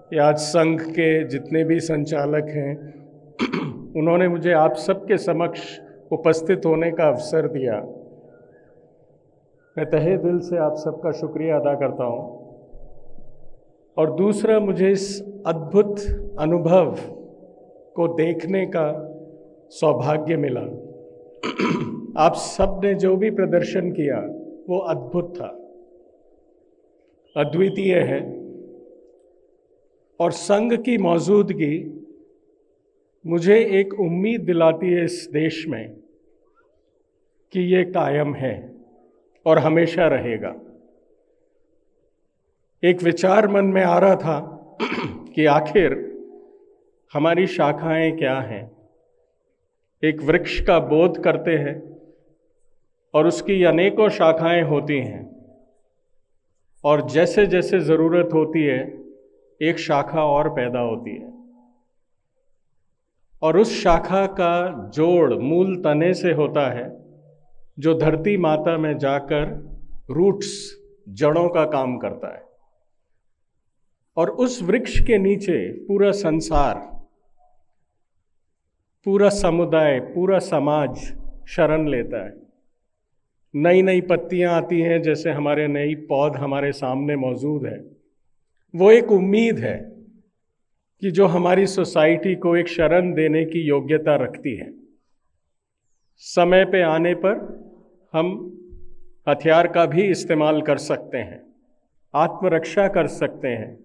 H: कि आज संघ के जितने भी संचालक हैं उन्होंने मुझे आप सबके समक्ष उपस्थित होने का अवसर दिया। मैं तहे दिल से आप सबका शुक्रिया अदा करता हूं। और दूसरा, मुझे इस अद्भुत अनुभव को देखने का सौभाग्य मिला। आप सब ने जो भी प्रदर्शन किया वो अद्भुत था, अद्वितीय है। और संघ की मौजूदगी मुझे एक उम्मीद दिलाती है इस देश में कि ये कायम है और हमेशा रहेगा। एक विचार मन में आ रहा था कि आखिर हमारी शाखाएं क्या हैं। एक वृक्ष का बोध करते हैं और उसकी अनेकों शाखाएं होती हैं, और जैसे जैसे ज़रूरत होती है एक शाखा और पैदा होती है, और उस शाखा का जोड़ मूल तने से होता है जो धरती माता में जाकर रूट्स, जड़ों का काम करता है। और उस वृक्ष के नीचे पूरा संसार, पूरा समुदाय, पूरा समाज शरण लेता है। नई नई पत्तियां आती हैं, जैसे हमारे नई पौध हमारे सामने मौजूद है। वो एक उम्मीद है कि जो हमारी सोसाइटी को एक शरण देने की योग्यता रखती है। समय पे आने पर हम हथियार का भी इस्तेमाल कर सकते हैं, आत्मरक्षा कर सकते हैं,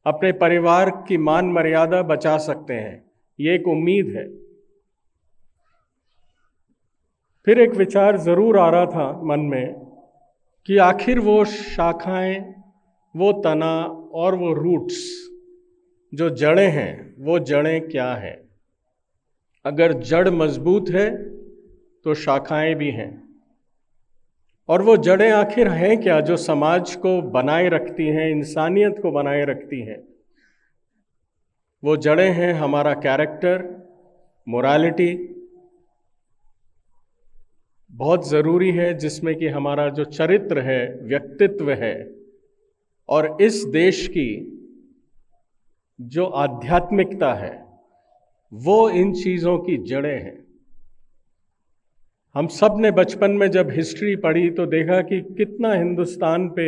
H: अपने परिवार की मान मर्यादा बचा सकते हैं। ये एक उम्मीद है। फिर एक विचार ज़रूर आ रहा था मन में कि आखिर वो शाखाएं, वो तना और वो रूट्स, जो जड़ें हैं, वो जड़ें क्या हैं। अगर जड़ मजबूत है तो शाखाएं भी हैं। और वो जड़ें आखिर हैं क्या जो समाज को बनाए रखती हैं, इंसानियत को बनाए रखती हैं? वो जड़ें हैं हमारा कैरेक्टर, मोरालिटी। बहुत ज़रूरी है जिसमें कि हमारा जो चरित्र है, व्यक्तित्व है, और इस देश की जो आध्यात्मिकता है वो इन चीज़ों की जड़ें हैं। हम सब ने बचपन में जब हिस्ट्री पढ़ी तो देखा कि कितना हिंदुस्तान पे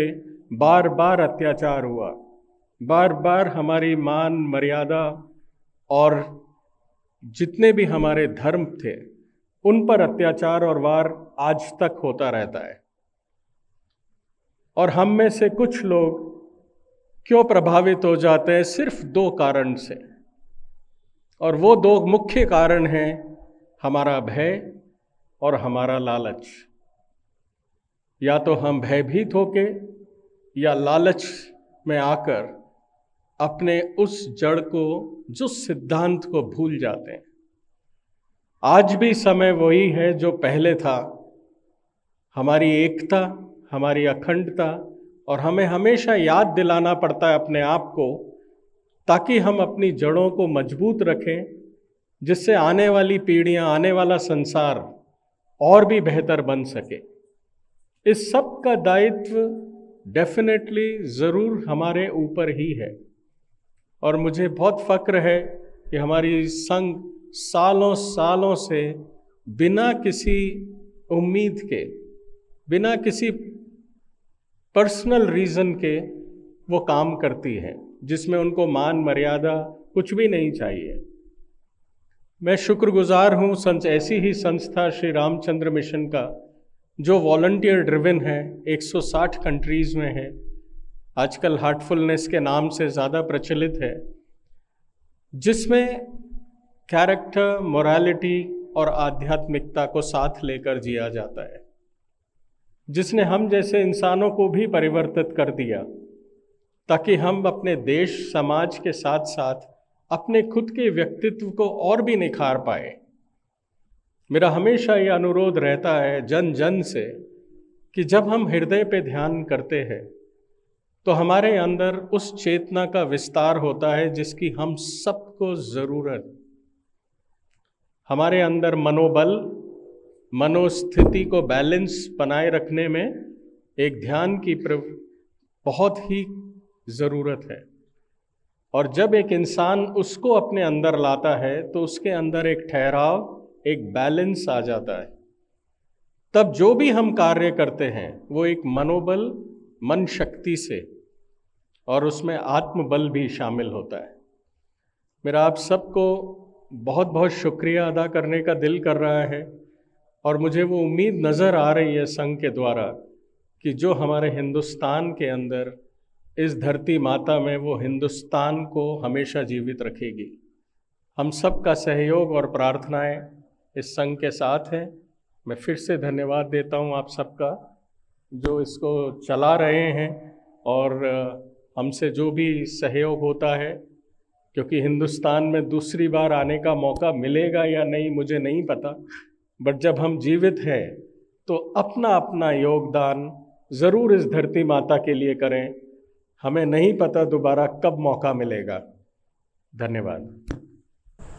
H: बार बार अत्याचार हुआ, बार बार हमारी मान मर्यादा और जितने भी हमारे धर्म थे उन पर अत्याचार और वार आज तक होता रहता है। और हम में से कुछ लोग क्यों प्रभावित हो जाते हैं? सिर्फ दो कारण से, और वो दो मुख्य कारण हैं हमारा भय और हमारा लालच। या तो हम भयभीत होके या लालच में आकर अपने उस जड़ को, जो सिद्धांत को भूल जाते हैं। आज भी समय वही है जो पहले था। हमारी एकता, हमारी अखंडता, और हमें हमेशा याद दिलाना पड़ता है अपने आप को, ताकि हम अपनी जड़ों को मजबूत रखें, जिससे आने वाली पीढ़ियां, आने वाला संसार और भी बेहतर बन सके। इस सब का दायित्व डेफिनेटली ज़रूर हमारे ऊपर ही है। और मुझे बहुत फ़क्र है कि हमारी संघ सालों सालों से बिना किसी उम्मीद के, बिना किसी पर्सनल रीज़न के वो काम करती है, जिसमें उनको मान मर्यादा कुछ भी नहीं चाहिए। मैं शुक्रगुजार हूँ ऐसी ही संस्था श्री रामचंद्र मिशन का, जो वॉलंटियर ड्रिवन है, 160 कंट्रीज़ में है, आजकल हार्टफुलनेस के नाम से ज़्यादा प्रचलित है, जिसमें कैरेक्टर, मोरालिटी और आध्यात्मिकता को साथ लेकर जिया जाता है, जिसने हम जैसे इंसानों को भी परिवर्तित कर दिया, ताकि हम अपने देश समाज के साथ साथ अपने खुद के व्यक्तित्व को और भी निखार पाए। मेरा हमेशा ये अनुरोध रहता है जन जन से कि जब हम हृदय पे ध्यान करते हैं तो हमारे अंदर उस चेतना का विस्तार होता है जिसकी हम सबको ज़रूरत। हमारे अंदर मनोबल, मनोस्थिति को बैलेंस बनाए रखने में एक ध्यान की बहुत ही ज़रूरत है। और जब एक इंसान उसको अपने अंदर लाता है तो उसके अंदर एक ठहराव, एक बैलेंस आ जाता है। तब जो भी हम कार्य करते हैं वो एक मनोबल, मन शक्ति से, और उसमें आत्मबल भी शामिल होता है। मेरा आप सबको बहुत बहुत शुक्रिया अदा करने का दिल कर रहा है, और मुझे वो उम्मीद नज़र आ रही है संघ के द्वारा कि जो हमारे हिंदुस्तान के अंदर, इस धरती माता में, वो हिंदुस्तान को हमेशा जीवित रखेगी। हम सब का सहयोग और प्रार्थनाएं इस संघ के साथ हैं। मैं फिर से धन्यवाद देता हूं आप सबका जो इसको चला रहे हैं, और हमसे जो भी सहयोग होता है, क्योंकि हिंदुस्तान में दूसरी बार आने का मौका मिलेगा या नहीं मुझे नहीं पता, बट जब हम जीवित हैं तो अपना अपना योगदान ज़रूर इस धरती माता के लिए करें। हमें नहीं पता दोबारा कब मौका मिलेगा। धन्यवाद।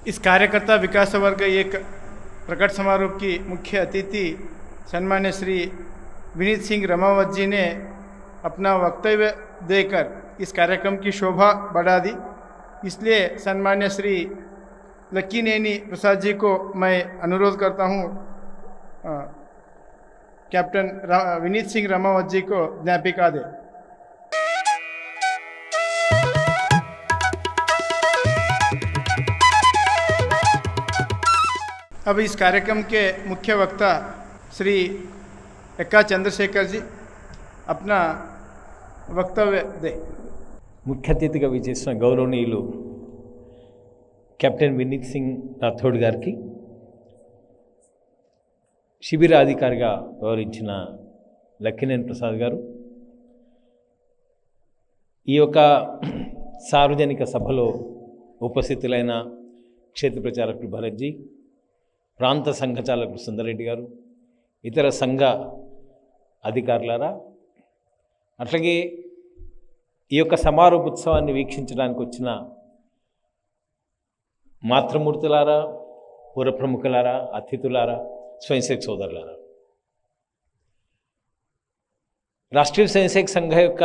F: इस कार्यकर्ता विकास वर्ग एक प्रकट समारोह की मुख्य अतिथि सम्मान्य श्री विनीत सिंह रमावत जी ने अपना वक्तव्य देकर इस कार्यक्रम की शोभा बढ़ा दी। इसलिए सम्मान्य श्री लक्कीनेनी प्रसाद जी को मैं अनुरोध करता हूँ कैप्टन विनीत सिंह रमावत जी को ज्ञापिका दे। अब इस कार्यक्रम के मुख्य वक्ता श्री एक्का चंद्रशेखर जी अपना वक्तव्य दे।
I: ముఖ్య అతిథిగా విచ్చేసిన గౌరవనీయులు కెప్టెన్ వినీత్ సింగ్ రాథోడ్ గారికి, శిబిరాధికారిగా వ్యవహరించిన లక్కినేని ప్రసాద్ గారు, ఈ యొక్క సార్వజనిక సభలో ఉపస్థితులైన క్షేత్ర ప్రచారకులు భరత్జీ, ప్రాంత సంఘచాలకులు సుందరెడ్డి గారు, ఇతర సంఘ అధికారులారా, అట్లాగే ఈ యొక్క సమారోపోత్సవాన్ని వీక్షించడానికి వచ్చిన మాతృమూర్తులారా, పూర్వ ప్రముఖులారా, అతిథులారా, స్వయంసేవక సోదరులారా, రాష్ట్రీయ స్వయంసేవక సంఘ యొక్క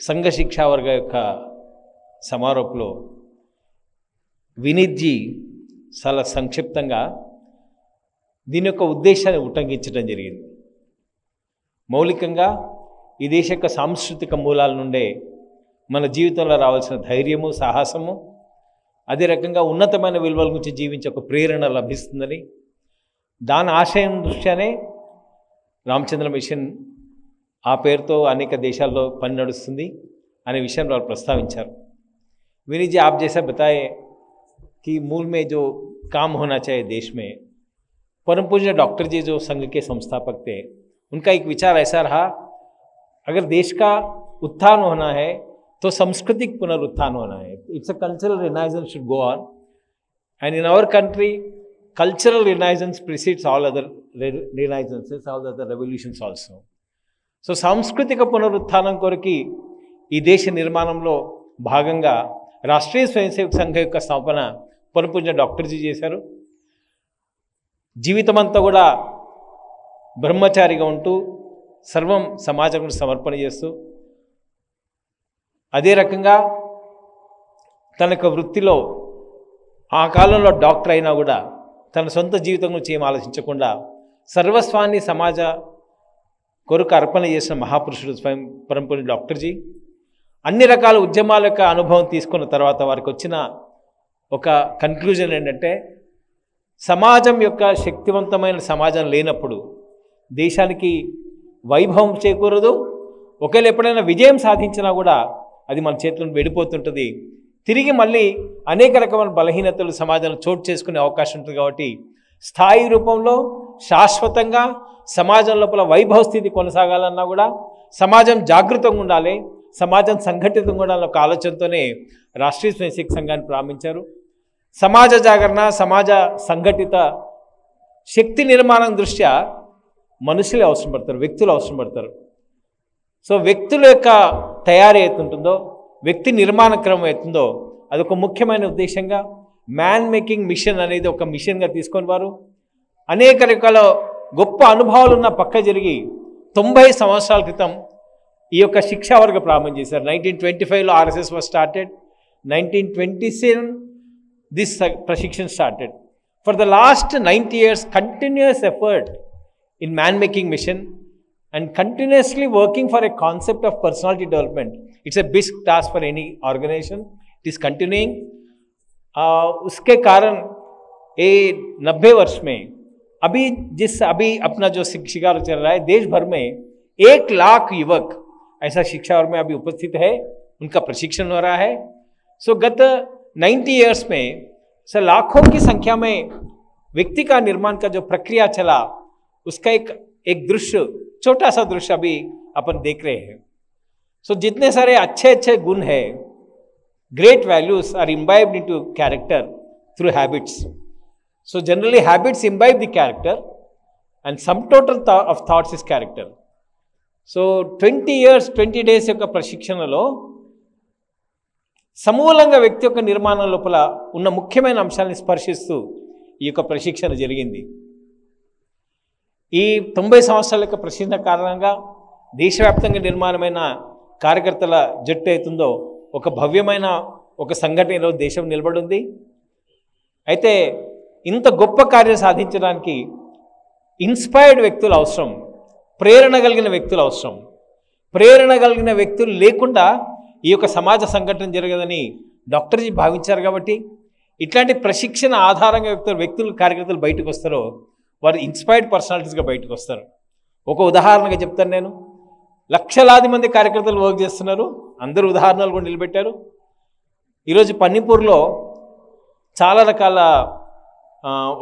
I: సంఘ శిక్షావర్గ యొక్క సమారోపంలో వినీత్జీ చాలా సంక్షిప్తంగా దీని యొక్క ఉద్దేశాన్ని ఉటంకించడం జరిగింది. మౌలికంగా ఈ దేశ యొక్క సాంస్కృతిక మూలాల నుండే మన జీవితంలో రావాల్సిన ధైర్యము, సాహసము, అదే రకంగా ఉన్నతమైన విలువల గురించి జీవించే ఒక ప్రేరణ లభిస్తుందని, దాని ఆశయం దృష్ట్యానే రామచంద్ర మిషన్ ఆ పేరుతో అనేక దేశాల్లో పని నడుస్తుంది అనే విషయాన్ని వాళ్ళు ప్రస్తావించారు. विनीत जी, आप जैसा बताए कि मूल में जो काम होना चाहिए देश में, परम पूज्य डॉक्टर जी जो संघ के संस्थापक थे, उनका एक विचार ऐसा रहा, अगर देश का उत्थान होना है तो सांस्कृतिक पुनरुत्थान होना है. It's a cultural renaissance should go on, and in our country cultural renaissance precedes all other renaissances, all other revolutions also. So సాంస్కృతిక పునరుత్థానం కొరకు ఈ దేశ నిర్మాణంలో భాగంగా రాష్ట్రీయ స్వయంసేవక సంఘ యొక్క స్థాపన పరమపూజ్య డాక్టర్జీ చేశారు. జీవితమంతా కూడా బ్రహ్మచారిగా ఉంటూ సర్వం సమాజం సమర్పణ చేస్తూ, అదే రకంగా తన యొక్క వృత్తిలో ఆ కాలంలో డాక్టర్ అయినా కూడా తన సొంత జీవితం గురించి ఏం ఆలోచించకుండా సర్వస్వాన్ని సమాజ కొరకు అర్పణ చేసిన మహాపురుషుడు స్వయం పరమపూజ్య డాక్టర్జీ అన్ని రకాల ఉద్యమాల యొక్క అనుభవం తీసుకున్న తర్వాత వారికి వచ్చిన ఒక కన్క్లూజన్ ఏంటంటే, సమాజం యొక్క శక్తివంతమైన సమాజం లేనప్పుడు దేశానికి వైభవం చేకూరదు. ఒకవేళ ఎప్పుడైనా విజయం సాధించినా కూడా అది మన చేతులను వెళ్ళిపోతుంటుంది. తిరిగి మళ్ళీ అనేక రకమైన బలహీనతలు సమాజంలో చోటు చేసుకునే అవకాశం ఉంటుంది. కాబట్టి స్థాయి రూపంలో శాశ్వతంగా సమాజం లోపల వైభవ స్థితి కొనసాగాలన్నా కూడా సమాజం జాగృతంగా ఉండాలి, సమాజం సంఘటితంగా ఉండాలన్న ఒక ఆలోచనతోనే రాష్ట్రీయ స్వయంసేవక సంఘాన్ని ప్రారంభించారు. సమాజ జాగరణ, సమాజ సంఘటిత శక్తి నిర్మాణం దృష్ట్యా మనుషులే అవసరం పడతారు, వ్యక్తులు అవసరం పడతారు. సో వ్యక్తుల యొక్క తయారీ అవుతుంటుందో, వ్యక్తి నిర్మాణ క్రమం అవుతుందో, అదొక ముఖ్యమైన ఉద్దేశంగా మ్యాన్ మేకింగ్ మిషన్ అనేది ఒక మిషన్గా తీసుకొని వారు అనేక రకాల గొప్ప అనుభవాలు ఉన్న పక్క జరిగి 90 సంవత్సరాల క్రితం ఈ యొక్క శిక్షావర్గ ప్రారంభం చేశారు. 1925లో ఆర్ఎస్ఎస్ వాజ్ స్టార్టెడ్. 1927 దిస్ ప్రశిక్షణ started. For the last 90 years continuous effort in man-making mission and continuously working for a concept of personality development. It's a big task for any organization. It is continuing. उसके कारण ये 90 वर्ष में अभी अपना जो शिक्षा चल रहा है, देश भर में 1 लाख युवक ऐसा शिक्षा में अभी उपस्थित है, उनका प्रशिक्षण हो रहा है. सो गत 90 years में लाखों की संख्या में व्यक्ति का निर्माण का जो प्रक्रिया चला, उसका एक दृश्य, छोटा सा दृश्य अभी अपन देख रहे हैं. सो जितने सारे अच्छे अच्छे गुण है, great values are imbibed into character through habits. So generally habits imbibe the character and sum total of thoughts is character. So 20 years 20 days యొక్క ప్రశిక్షణలో సమూలంగా వ్యక్తి యొక్క నిర్మాణం లోపల ఉన్న ముఖ్యమైన అంశాలను స్పర్శిస్తూ ఈ యొక్క ప్రశిక్షణ జరిగింది. ఈ 90 సంవత్సరాల యొక్క ప్రశిక్షణ కారణంగా దేశవ్యాప్తంగా నిర్మాణమైన కార్యకర్తల జట్టు అవుతుందో ఒక భవ్యమైన ఒక సంఘటనలో దేశం నిలబడింది. అయితే ఇంత గొప్ప కార్యం సాధించడానికి ఇన్స్పైర్డ్ వ్యక్తులు అవసరం, ప్రేరణ కలిగిన వ్యక్తులు అవసరం. ప్రేరణ కలిగిన వ్యక్తులు లేకుండా ఈ యొక్క సమాజ సంఘటన జరగదని డాక్టర్జీ భావించారు. కాబట్టి ఇట్లాంటి ప్రశిక్షణ ఆధారంగా వ్యక్తులు కార్యకర్తలు బయటకు వస్తారో వారు ఇన్స్పైర్డ్ పర్సనాలిటీస్గా బయటకు వస్తారు. ఒక ఉదాహరణగా చెప్తాను నేను. లక్షలాది మంది కార్యకర్తలు వర్క్ చేస్తున్నారు, అందరూ ఉదాహరణలు కూడా నిలబెట్టారు. ఈరోజు పన్నీపూర్లో చాలా రకాల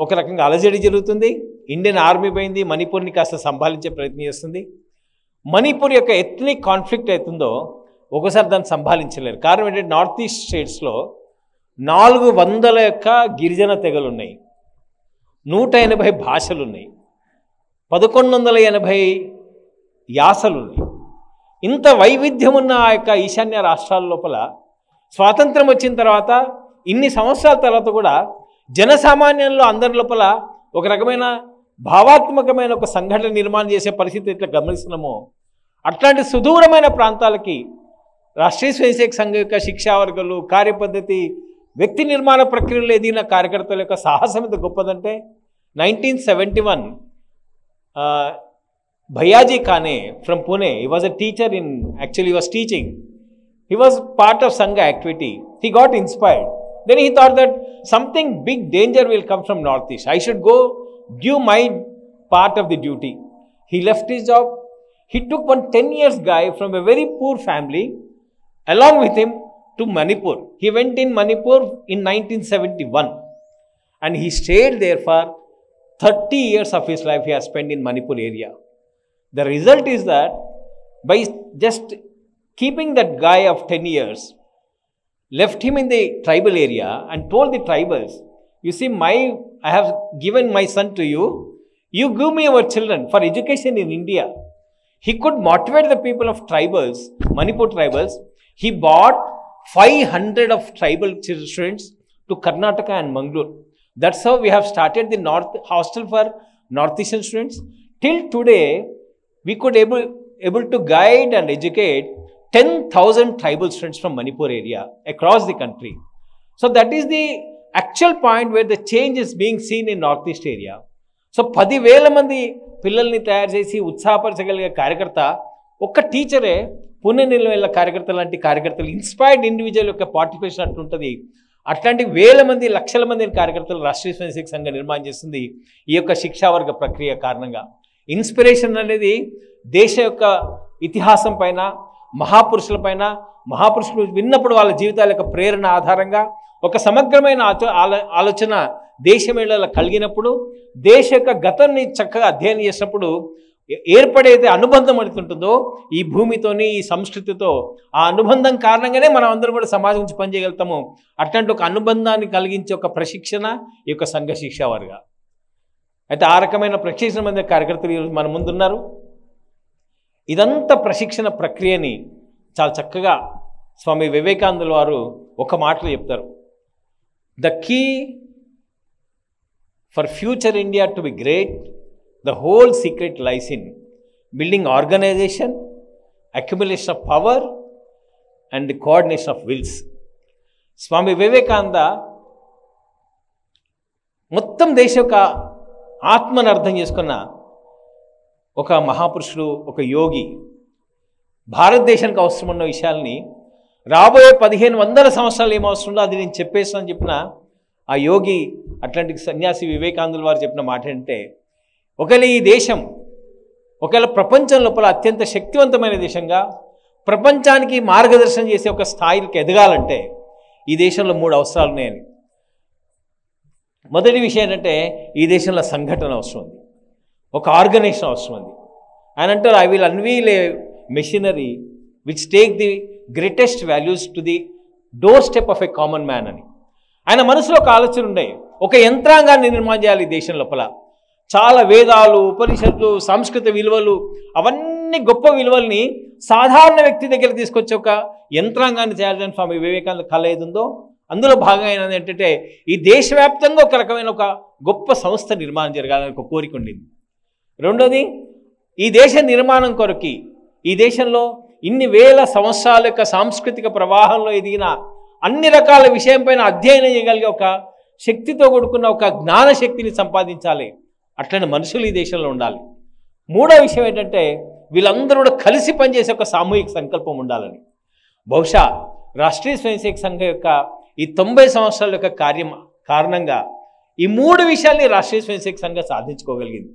I: ఒక రకంగా అలజడి జరుగుతుంది. ఇండియన్ ఆర్మీ పోయింది, మణిపూర్ని కాస్త సంభాళించే ప్రయత్నం చేస్తుంది. మణిపూర్ యొక్క ఎథ్నిక్ కాన్ఫ్లిక్ట్ అవుతుందో ఒకసారి దాన్ని సంభాళించలేరు. కారణం ఏంటంటే నార్త్ ఈస్ట్ స్టేట్స్లో 400 యొక్క గిరిజన తెగలు ఉన్నాయి. 180 భాషలున్నాయి, 1180 యాసలున్నాయి. ఇంత వైవిధ్యం ఉన్న ఆ యొక్క ఈశాన్య రాష్ట్రాల లోపల స్వాతంత్రం వచ్చిన తర్వాత ఇన్ని సంవత్సరాల తర్వాత కూడా జనసామాన్యంలో అందరి లోపల ఒక రకమైన భావాత్మకమైన ఒక సంఘటన నిర్మాణం చేసే పరిస్థితి ఎట్లా గమనిస్తున్నామో అట్లాంటి సుదూరమైన ప్రాంతాలకి రాష్ట్రీయ స్వయంసేవక సంఘం యొక్క శిక్షావర్గాలు, కార్యపద్ధతి, వ్యక్తి నిర్మాణ ప్రక్రియలో ఎదిగిన కార్యకర్తల యొక్క సాహసం ఎంత గొప్పదంటే 1971 Bhayaji Kane from Pune, he was a teacher he was teaching. He was part of Sangha activity. He got inspired. Then he thought that something big danger will come from Northeast. I should go do my part of the duty. He left his job. He took one 10 years guy from a very poor family along with him to Manipur. He went in Manipur in 1971 and he stayed there for 30 years of his life he has spent in Manipur area. The result is that by just keeping that guy of 10 years, left him in the tribal area and told the tribals, you see, I have given my son to you, you give me our children for education in India. He could motivate the people of tribals, Manipur tribals. He bought 500 of tribal students to Karnataka and Mangalore. That's how we have started the North hostel for Northeastern students. Till today, we could able to guide and educate 10,000 tribal students from Manipur area across the country. So that is the actual point where the change is being seen in Northeast area. So 10,000 మంది పిల్లల్ని తయారు చేసి ఉత్సాహపరచగలిగే కార్యకర్త ఒక్క టీచరే, పుణె నిలవేళ్ళ కార్యకర్త లాంటి కార్యకర్తలు, inspired individual యొక్క పార్టిసిపేషన్ అట్లుంటుంది. అట్లాంటి వేల మంది, లక్షల మంది కార్యకర్తలు రాష్ట్రీయ స్వయంసేవక సంఘం నిర్మాణం చేస్తుంది ఈ యొక్క శిక్షావర్గ ప్రక్రియ కారణంగా. ఇన్స్పిరేషన్ అనేది దేశ యొక్క ఇతిహాసం పైన, మహాపురుషులపైన, మహాపురుషులు విన్నప్పుడు వాళ్ళ జీవితాల యొక్క ప్రేరణ ఆధారంగా ఒక సమగ్రమైన ఆలోచన దేశమేళలో కలిగినప్పుడు, దేశ యొక్క గతాన్ని చక్కగా అధ్యయనం చేసినప్పుడు ఏర్పడేది అనుబంధం అవుతుంటుందో ఈ భూమితోని, ఈ సంస్కృతితో, ఆ అనుబంధం కారణంగానే మనం అందరం కూడా సమాజం నుంచి పనిచేయగలుగుతాము. అట్లాంటి ఒక అనుబంధాన్ని కలిగించే ఒక ప్రశిక్షణ ఈ యొక్క సంఘ శిక్షావర్గ. అయితే ఆ రకమైన ప్రశిక్షణ మంది కార్యకర్తలు ఈరోజు మన ముందున్నారు. ఇదంతా ప్రశిక్షణ ప్రక్రియని చాలా చక్కగా స్వామి వివేకానందుల వారు ఒక మాటలో చెప్తారు. The key for future India to be great, the whole secret lies in building organization, accumulation of power and the coordination of wills. Swami Vivekananda మొత్తం దేశ యొక్క ఆత్మను అర్థం చేసుకున్న ఒక మహాపురుషుడు, ఒక యోగి. భారతదేశానికి అవసరం ఉన్న విషయాల్ని రాబోయే 1500 సంవత్సరాలు ఏం అవసరంలో అది నేను చెప్పేస్తానని చెప్పిన ఆ యోగి, అట్లాంటి సన్యాసి వివేకానందుల వారు చెప్పిన మాట ఏంటంటే, ఒకవేళ ఈ దేశం ప్రపంచం లోపల అత్యంత శక్తివంతమైన దేశంగా ప్రపంచానికి మార్గదర్శనం చేసే ఒక స్థాయికి ఎదగాలంటే ఈ దేశంలో 3 అవసరాలు ఉన్నాయని. మొదటి విషయం ఏంటంటే ఈ దేశంలో సంఘటన అవసరం ఉంది, ఒక ఆర్గనైజేషన్ అవసరం ఉంది. ఆయన అంటారు, I will unveil A machinery which take the greatest values to the door step of a common man అని. ఆయన మనసులో ఒక ఆలోచన ఉండే, ఒక యంత్రాంగాన్ని నిర్మాణం చేయాలి ఈ దేశం లోపల. చాలా వేదాలు, ఉపనిషత్తులు, సంస్కృత విలువలు, అవన్నీ గొప్ప విలువల్ని సాధారణ వ్యక్తి దగ్గర తీసుకొచ్చే ఒక యంత్రాంగాన్ని చేయాలని స్వామి వివేకానంద కళ ఏది ఉందో అందులో భాగమైన ఏంటంటే ఈ దేశవ్యాప్తంగా ఒక రకమైన ఒక గొప్ప సంస్థ నిర్మాణం జరగాలని ఒక కోరిక ఉండింది. రెండోది, ఈ దేశ నిర్మాణం కొరకి ఈ దేశంలో ఇన్ని వేల సంవత్సరాల యొక్క సాంస్కృతిక ప్రవాహంలో ఎదిగిన అన్ని రకాల విషయం పైన అధ్యయనం చేయగలిగే ఒక శక్తితో కూడుకున్న ఒక జ్ఞాన శక్తిని సంపాదించాలి. అట్లనే మనుషులు ఈ దేశంలో ఉండాలి. మూడో విషయం ఏంటంటే వీళ్ళందరూ కూడా కలిసి పనిచేసే ఒక సామూహిక సంకల్పం ఉండాలని. బహుశా రాష్ట్రీయ స్వయంసేవక సంఘం యొక్క ఈ 90 సంవత్సరాల యొక్క కారణంగా ఈ 3 విషయాల్ని రాష్ట్రీయ స్వయంసేవక సంఘం సాధించుకోగలిగింది.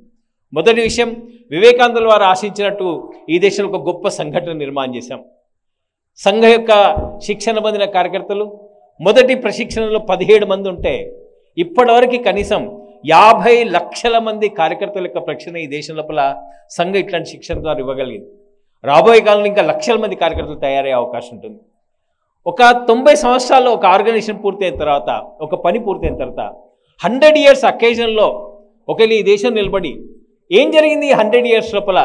I: మొదటి విషయం, వివేకానందుల వారు ఆశించినట్టు ఈ దేశంలో ఒక గొప్ప సంఘటన నిర్మాణం చేశాం. సంఘం యొక్క శిక్షణ పొందిన కార్యకర్తలు మొదటి ప్రశిక్షణలో 17 మంది ఉంటే ఇప్పటివరకు కనీసం 50 లక్షల మంది కార్యకర్తల యొక్క ప్రశిక్షణ ఈ దేశం లోపల సంఘం ఇట్లాంటి శిక్షణ ద్వారా ఇవ్వగలిగింది. రాబోయే కాలంలో ఇంకా లక్షల మంది కార్యకర్తలు తయారయ్యే అవకాశం ఉంటుంది. ఒక 90 సంవత్సరాల్లో ఒక ఆర్గనైజేషన్ పూర్తయిన తర్వాత, ఒక పని పూర్తయిన తర్వాత 100 years అకేజన్లో ఒకవేళ ఈ దేశం నిలబడి ఏం జరిగింది 100 years లోపల,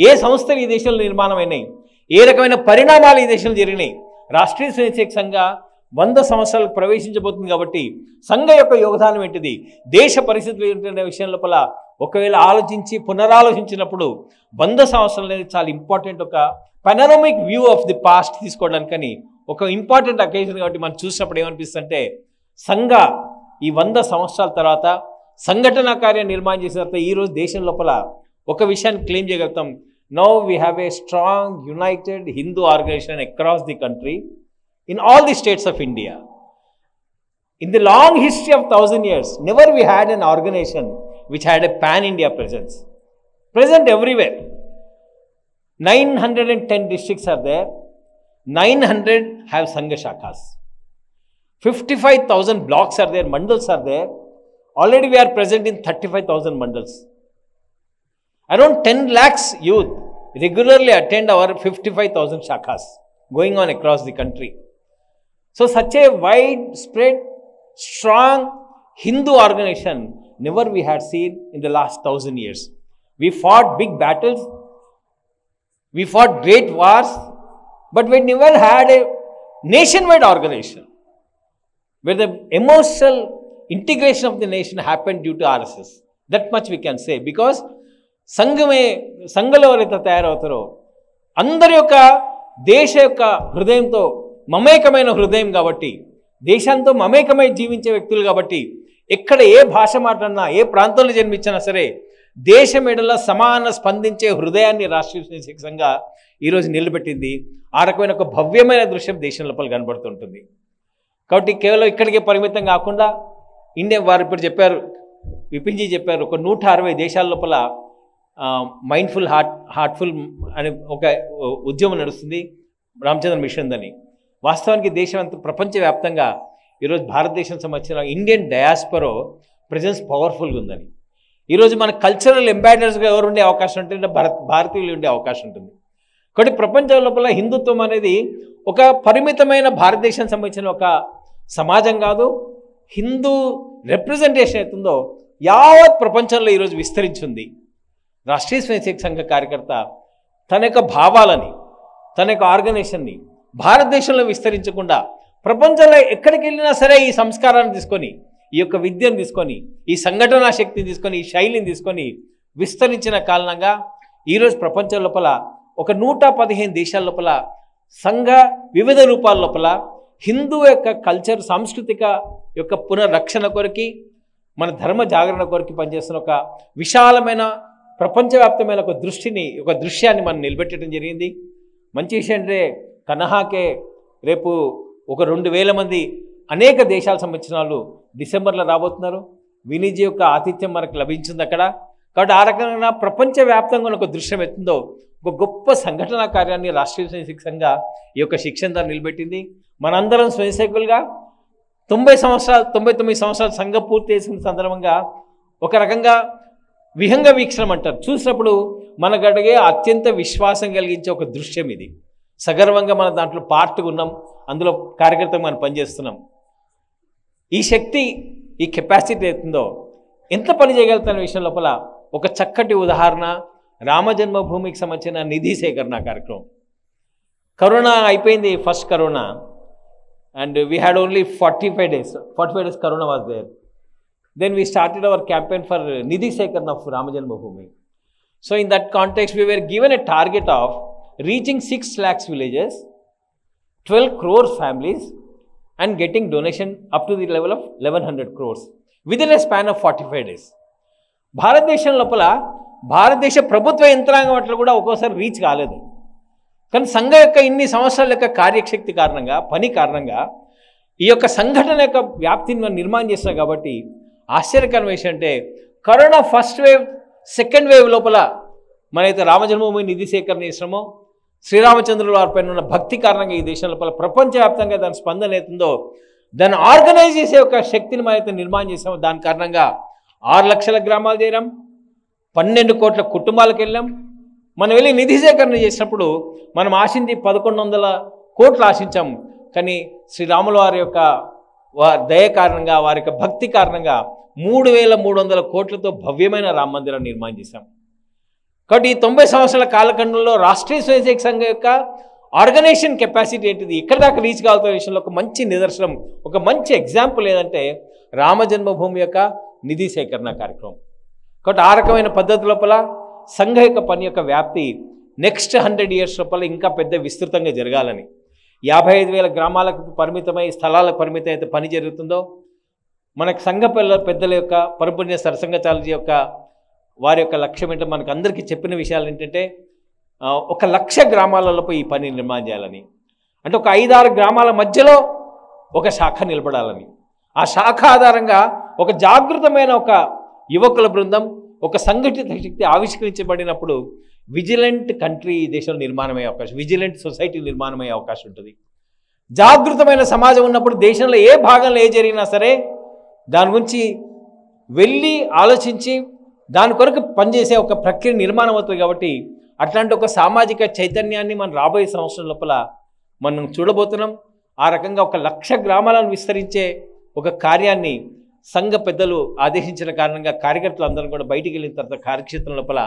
I: ఏ సంస్థలు ఈ దేశంలో నిర్మాణం అయినాయి, ఏ రకమైన పరిణామాలు ఈ దేశంలో జరిగినాయి. రాష్ట్రీయ స్వయం సంఘ 100 సంవత్సరాలకు ప్రవేశించబోతుంది కాబట్టి సంఘ యొక్క యోగదానం ఏంటిది, దేశ పరిస్థితులు ఏంటనే విషయం లోపల ఒకవేళ ఆలోచించి పునరాలోచించినప్పుడు 100 సంవత్సరాలు అనేది చాలా ఇంపార్టెంట్, ఒక panoramic view of the past తీసుకోవడానికని ఒక ఇంపార్టెంట్ అకేషన్. కాబట్టి మనం చూసినప్పుడు ఏమనిపిస్తుందంటే సంఘ ఈ 100 సంవత్సరాల తర్వాత సంఘటన కార్యం నిర్మాణం చేసిన తర్వాత ఈరోజు దేశం లోపల ఒక విషయాన్ని క్లెయిమ్ చేయగలుగుతాం. Now we have a strong united Hindu organisation across the country in all the states of India. In the long history of 1000 years, never we had an organization which had a pan-India presence. Present everywhere. 910 districts are there. 900 have Sangha Shakhas. 55,000 blocks are there, mandals are there. Already we are present in 35,000 mandals. Around 10 lakhs youth regularly attend our 55,000 Shakhas going on across the country. So such a widespread, strong Hindu organization never we had seen in the last 1000 years. We fought big battles, we fought great wars, but we never had a nationwide organization where the emotional integration of the nation happened due to RSS. That much we can say, because సంఘంలో ఎవరైతే తయారవుతారో అందరి యొక్క దేశ యొక్క హృదయంతో మమేకమైన హృదయం కాబట్టి, దేశంతో మమేకమై జీవించే వ్యక్తులు కాబట్టి, ఎక్కడ ఏ భాష మాట్లాడినా, ఏ ప్రాంతంలో జన్మించినా సరే దేశం ఎడల సమాన స్పందించే హృదయాన్ని రాష్ట్రీయ స్వయం సంఘ ఈరోజు నిలబెట్టింది. ఆ రకమైన ఒక భవ్యమైన దృశ్యం దేశం లోపల కనబడుతుంటుంది. కాబట్టి కేవలం ఇక్కడికే పరిమితం కాకుండా ఇండియా వారు ఇప్పుడు చెప్పారు, విపిన్జీ చెప్పారు, ఒక 160 దేశాల లోపల మైండ్ఫుల్ హార్ట్ఫుల్ అనే ఒక ఉద్యమం నడుస్తుంది, రామచంద్ర మిషన్ అని. వాస్తవానికి దేశం అంతా ప్రపంచవ్యాప్తంగా ఈరోజు భారతదేశం సంబంధించిన ఇండియన్ డయాస్పరో ప్రెజెన్స్ పవర్ఫుల్గా ఉందని. ఈరోజు మన కల్చరల్ అంబాసిడర్స్గా ఎవరు ఉండే అవకాశం ఉంటుంది, భారతీయులు ఉండే అవకాశం ఉంటుంది. కాబట్టి ప్రపంచం లోపల హిందుత్వం అనేది ఒక పరిమితమైన భారతదేశం సంబంధించిన ఒక సమాజం కాదు, హిందూ రిప్రజెంటేషన్ అవుతుందో యావత్ ప్రపంచంలో ఈరోజు విస్తరించింది. రాష్ట్రీయ స్వయం సంఘ కార్యకర్త తన యొక్క భావాలని, తన యొక్క ఆర్గనైజేషన్ని భారతదేశంలో విస్తరించకుండా ప్రపంచంలో ఎక్కడికి వెళ్ళినా సరే ఈ సంస్కారాన్ని తీసుకొని, ఈ యొక్క విద్యను తీసుకొని, ఈ సంఘటనా శక్తిని తీసుకొని, ఈ శైలిని తీసుకొని విస్తరించిన కారణంగా ఈరోజు ప్రపంచం లోపల ఒక 115 దేశాల లోపల సంఘ వివిధ రూపాల లోపల హిందూ యొక్క కల్చర్, సాంస్కృతిక యొక్క పునరక్షణ కొరకి, మన ధర్మ జాగరణ కొరకి పనిచేస్తున్న ఒక విశాలమైన ప్రపంచవ్యాప్తమైన ఒక దృశ్యాన్ని మనం నిలబెట్టడం జరిగింది. మంచి విషయం అంటే కనహాకే రేపు ఒక 2000 మంది అనేక దేశాలకు సంబంధించిన వాళ్ళు డిసెంబర్లో రాబోతున్నారు. వినీజీ యొక్క ఆతిథ్యం మనకు లభించింది అక్కడ. కాబట్టి ఆ రకంగా ప్రపంచవ్యాప్తంగా ఒక దృశ్యం ఎత్తుందో ఒక గొప్ప సంఘటనా కార్యాన్ని రాష్ట్రీయ స్వయం సంఘ ఈ యొక్క శిక్షణ ద్వారా నిలబెట్టింది. మనందరం స్వయంసేవకులుగా 99 సంవత్సరాలు సంఘ పూర్తి చేసిన సందర్భంగా ఒక రకంగా విహంగ వీక్షణం అంటారు, చూసినప్పుడు మనకు అడిగే అత్యంత విశ్వాసం కలిగించే ఒక దృశ్యం ఇది. సగర్వంగా మనం దాంట్లో పార్ట్గా ఉన్నాం, అందులో కార్యకర్తగా మనం పనిచేస్తున్నాం. ఈ శక్తి, ఈ కెపాసిటీ అవుతుందో ఎంత పని చేయగలుగుతున్న విషయం లోపల ఒక చక్కటి ఉదాహరణ రామజన్మభూమికి సంబంధించిన నిధి సేకరణ కార్యక్రమం. కరోనా అయిపోయింది, first corona, and we had only 45 days corona was there. Then we started our campaign for Nidhi Sekarana of Ramajanmabhoomi. So in that context we were given a target of reaching 6 lakhs villages, 12 crore families and getting donation up to the level of 1100 crores within a span of 45 days. భారతదేశం లోపల భారతదేశ ప్రభుత్వ యంత్రాంగం అట్లా కూడా ఒక్కోసారి reach కాలేదు. కానీ సంఘ యొక్క ఇన్ని సంవత్సరాల యొక్క కార్యశక్తి కారణంగా, పని కారణంగా ఈ యొక్క సంఘటన యొక్క వ్యాప్తిని మనం నిర్మాణం చేస్తాం. కాబట్టి ఆశ్చర్యకరమైన విషయం అంటే corona first wave, second wave లోపల మనైతే రామజన్మభూమి నిధి సేకరణ చేసినామో, శ్రీరామచంద్రుల వారిపైన ఉన్న భక్తి కారణంగా ఈ దేశం లోపల ప్రపంచవ్యాప్తంగా దాని స్పందన అవుతుందో, దాన్ని ఆర్గనైజ్ చేసే ఒక శక్తిని మనైతే నిర్మాణం చేసామో, దాని కారణంగా 6 లక్షల గ్రామాలు చేరాం, 12 కోట్ల కుటుంబాలకు వెళ్ళాం. మనం వెళ్ళి నిధి సేకరణ చేసినప్పుడు మనం ఆశించి 1100 కోట్లు ఆశించాం. కానీ శ్రీరాముల వారి యొక్క దయ కారణంగా, వారి యొక్క భక్తి కారణంగా 3,300 కోట్లతో భవ్యమైన రామ మందిరాన్ని నిర్మాణం చేశాం. కాబట్టి ఈ 90 సంవత్సరాల కాలఖండంలో రాష్ట్రీయ స్వయంసేవక సంఘం యొక్క ఆర్గనైజేషన్ కెపాసిటీ ఏంటిది, ఎక్కడ దాకా రీచ్ కావాల్సిన విషయంలో ఒక మంచి నిదర్శనం, ఒక మంచి ఎగ్జాంపుల్ ఏదంటే రామ జన్మభూమి యొక్క నిధి సేకరణ కార్యక్రమం. కాబట్టి ఆ రకమైన పద్ధతి లోపల సంఘ యొక్క పని యొక్క వ్యాప్తి నెక్స్ట్ 100 years లోపల ఇంకా పెద్ద విస్తృతంగా జరగాలని 55,000 గ్రామాలకు పరిమితమై స్థలాలకు పరిమితం అయితే పని జరుగుతుందో, మనకు సంఘ పెద్దల యొక్క పరపుణ్య సరసంగ చాలజీ యొక్క వారి యొక్క లక్ష్యం ఏంటో మనకు అందరికీ చెప్పిన విషయాలు ఏంటంటే 1,00,000 గ్రామాలలో ఈ పని నిర్మాణం చేయాలని, అంటే ఒక 5-6 గ్రామాల మధ్యలో ఒక శాఖ నిలబడాలని, ఆ శాఖ ఆధారంగా ఒక జాగృతమైన ఒక యువకుల బృందం, ఒక సంఘటిత శక్తి ఆవిష్కరించబడినప్పుడు విజిలెంట్ కంట్రీ దేశంలో నిర్మాణమయ్యే అవకాశం, విజిలెంట్ సొసైటీ నిర్మాణమయ్యే అవకాశం ఉంటుంది. జాగృతమైన సమాజం ఉన్నప్పుడు దేశంలో ఏ భాగంలో ఏ జరిగినా సరే దాని గురించి వెళ్ళి ఆలోచించి దాని కొరకు పనిచేసే ఒక ప్రక్రియ నిర్మాణం అవుతుంది. కాబట్టి అట్లాంటి ఒక సామాజిక చైతన్యాన్ని మనం రాబోయే సంవత్సరం లోపల మనం చూడబోతున్నాం. ఆ రకంగా 1,00,000 గ్రామాలను విస్తరించే ఒక కార్యాన్ని సంఘ పెద్దలు ఆదేశించిన కారణంగా కార్యకర్తలు అందరం కూడా బయటికి వెళ్ళిన తర్వాత కార్యక్షేత్రం లోపల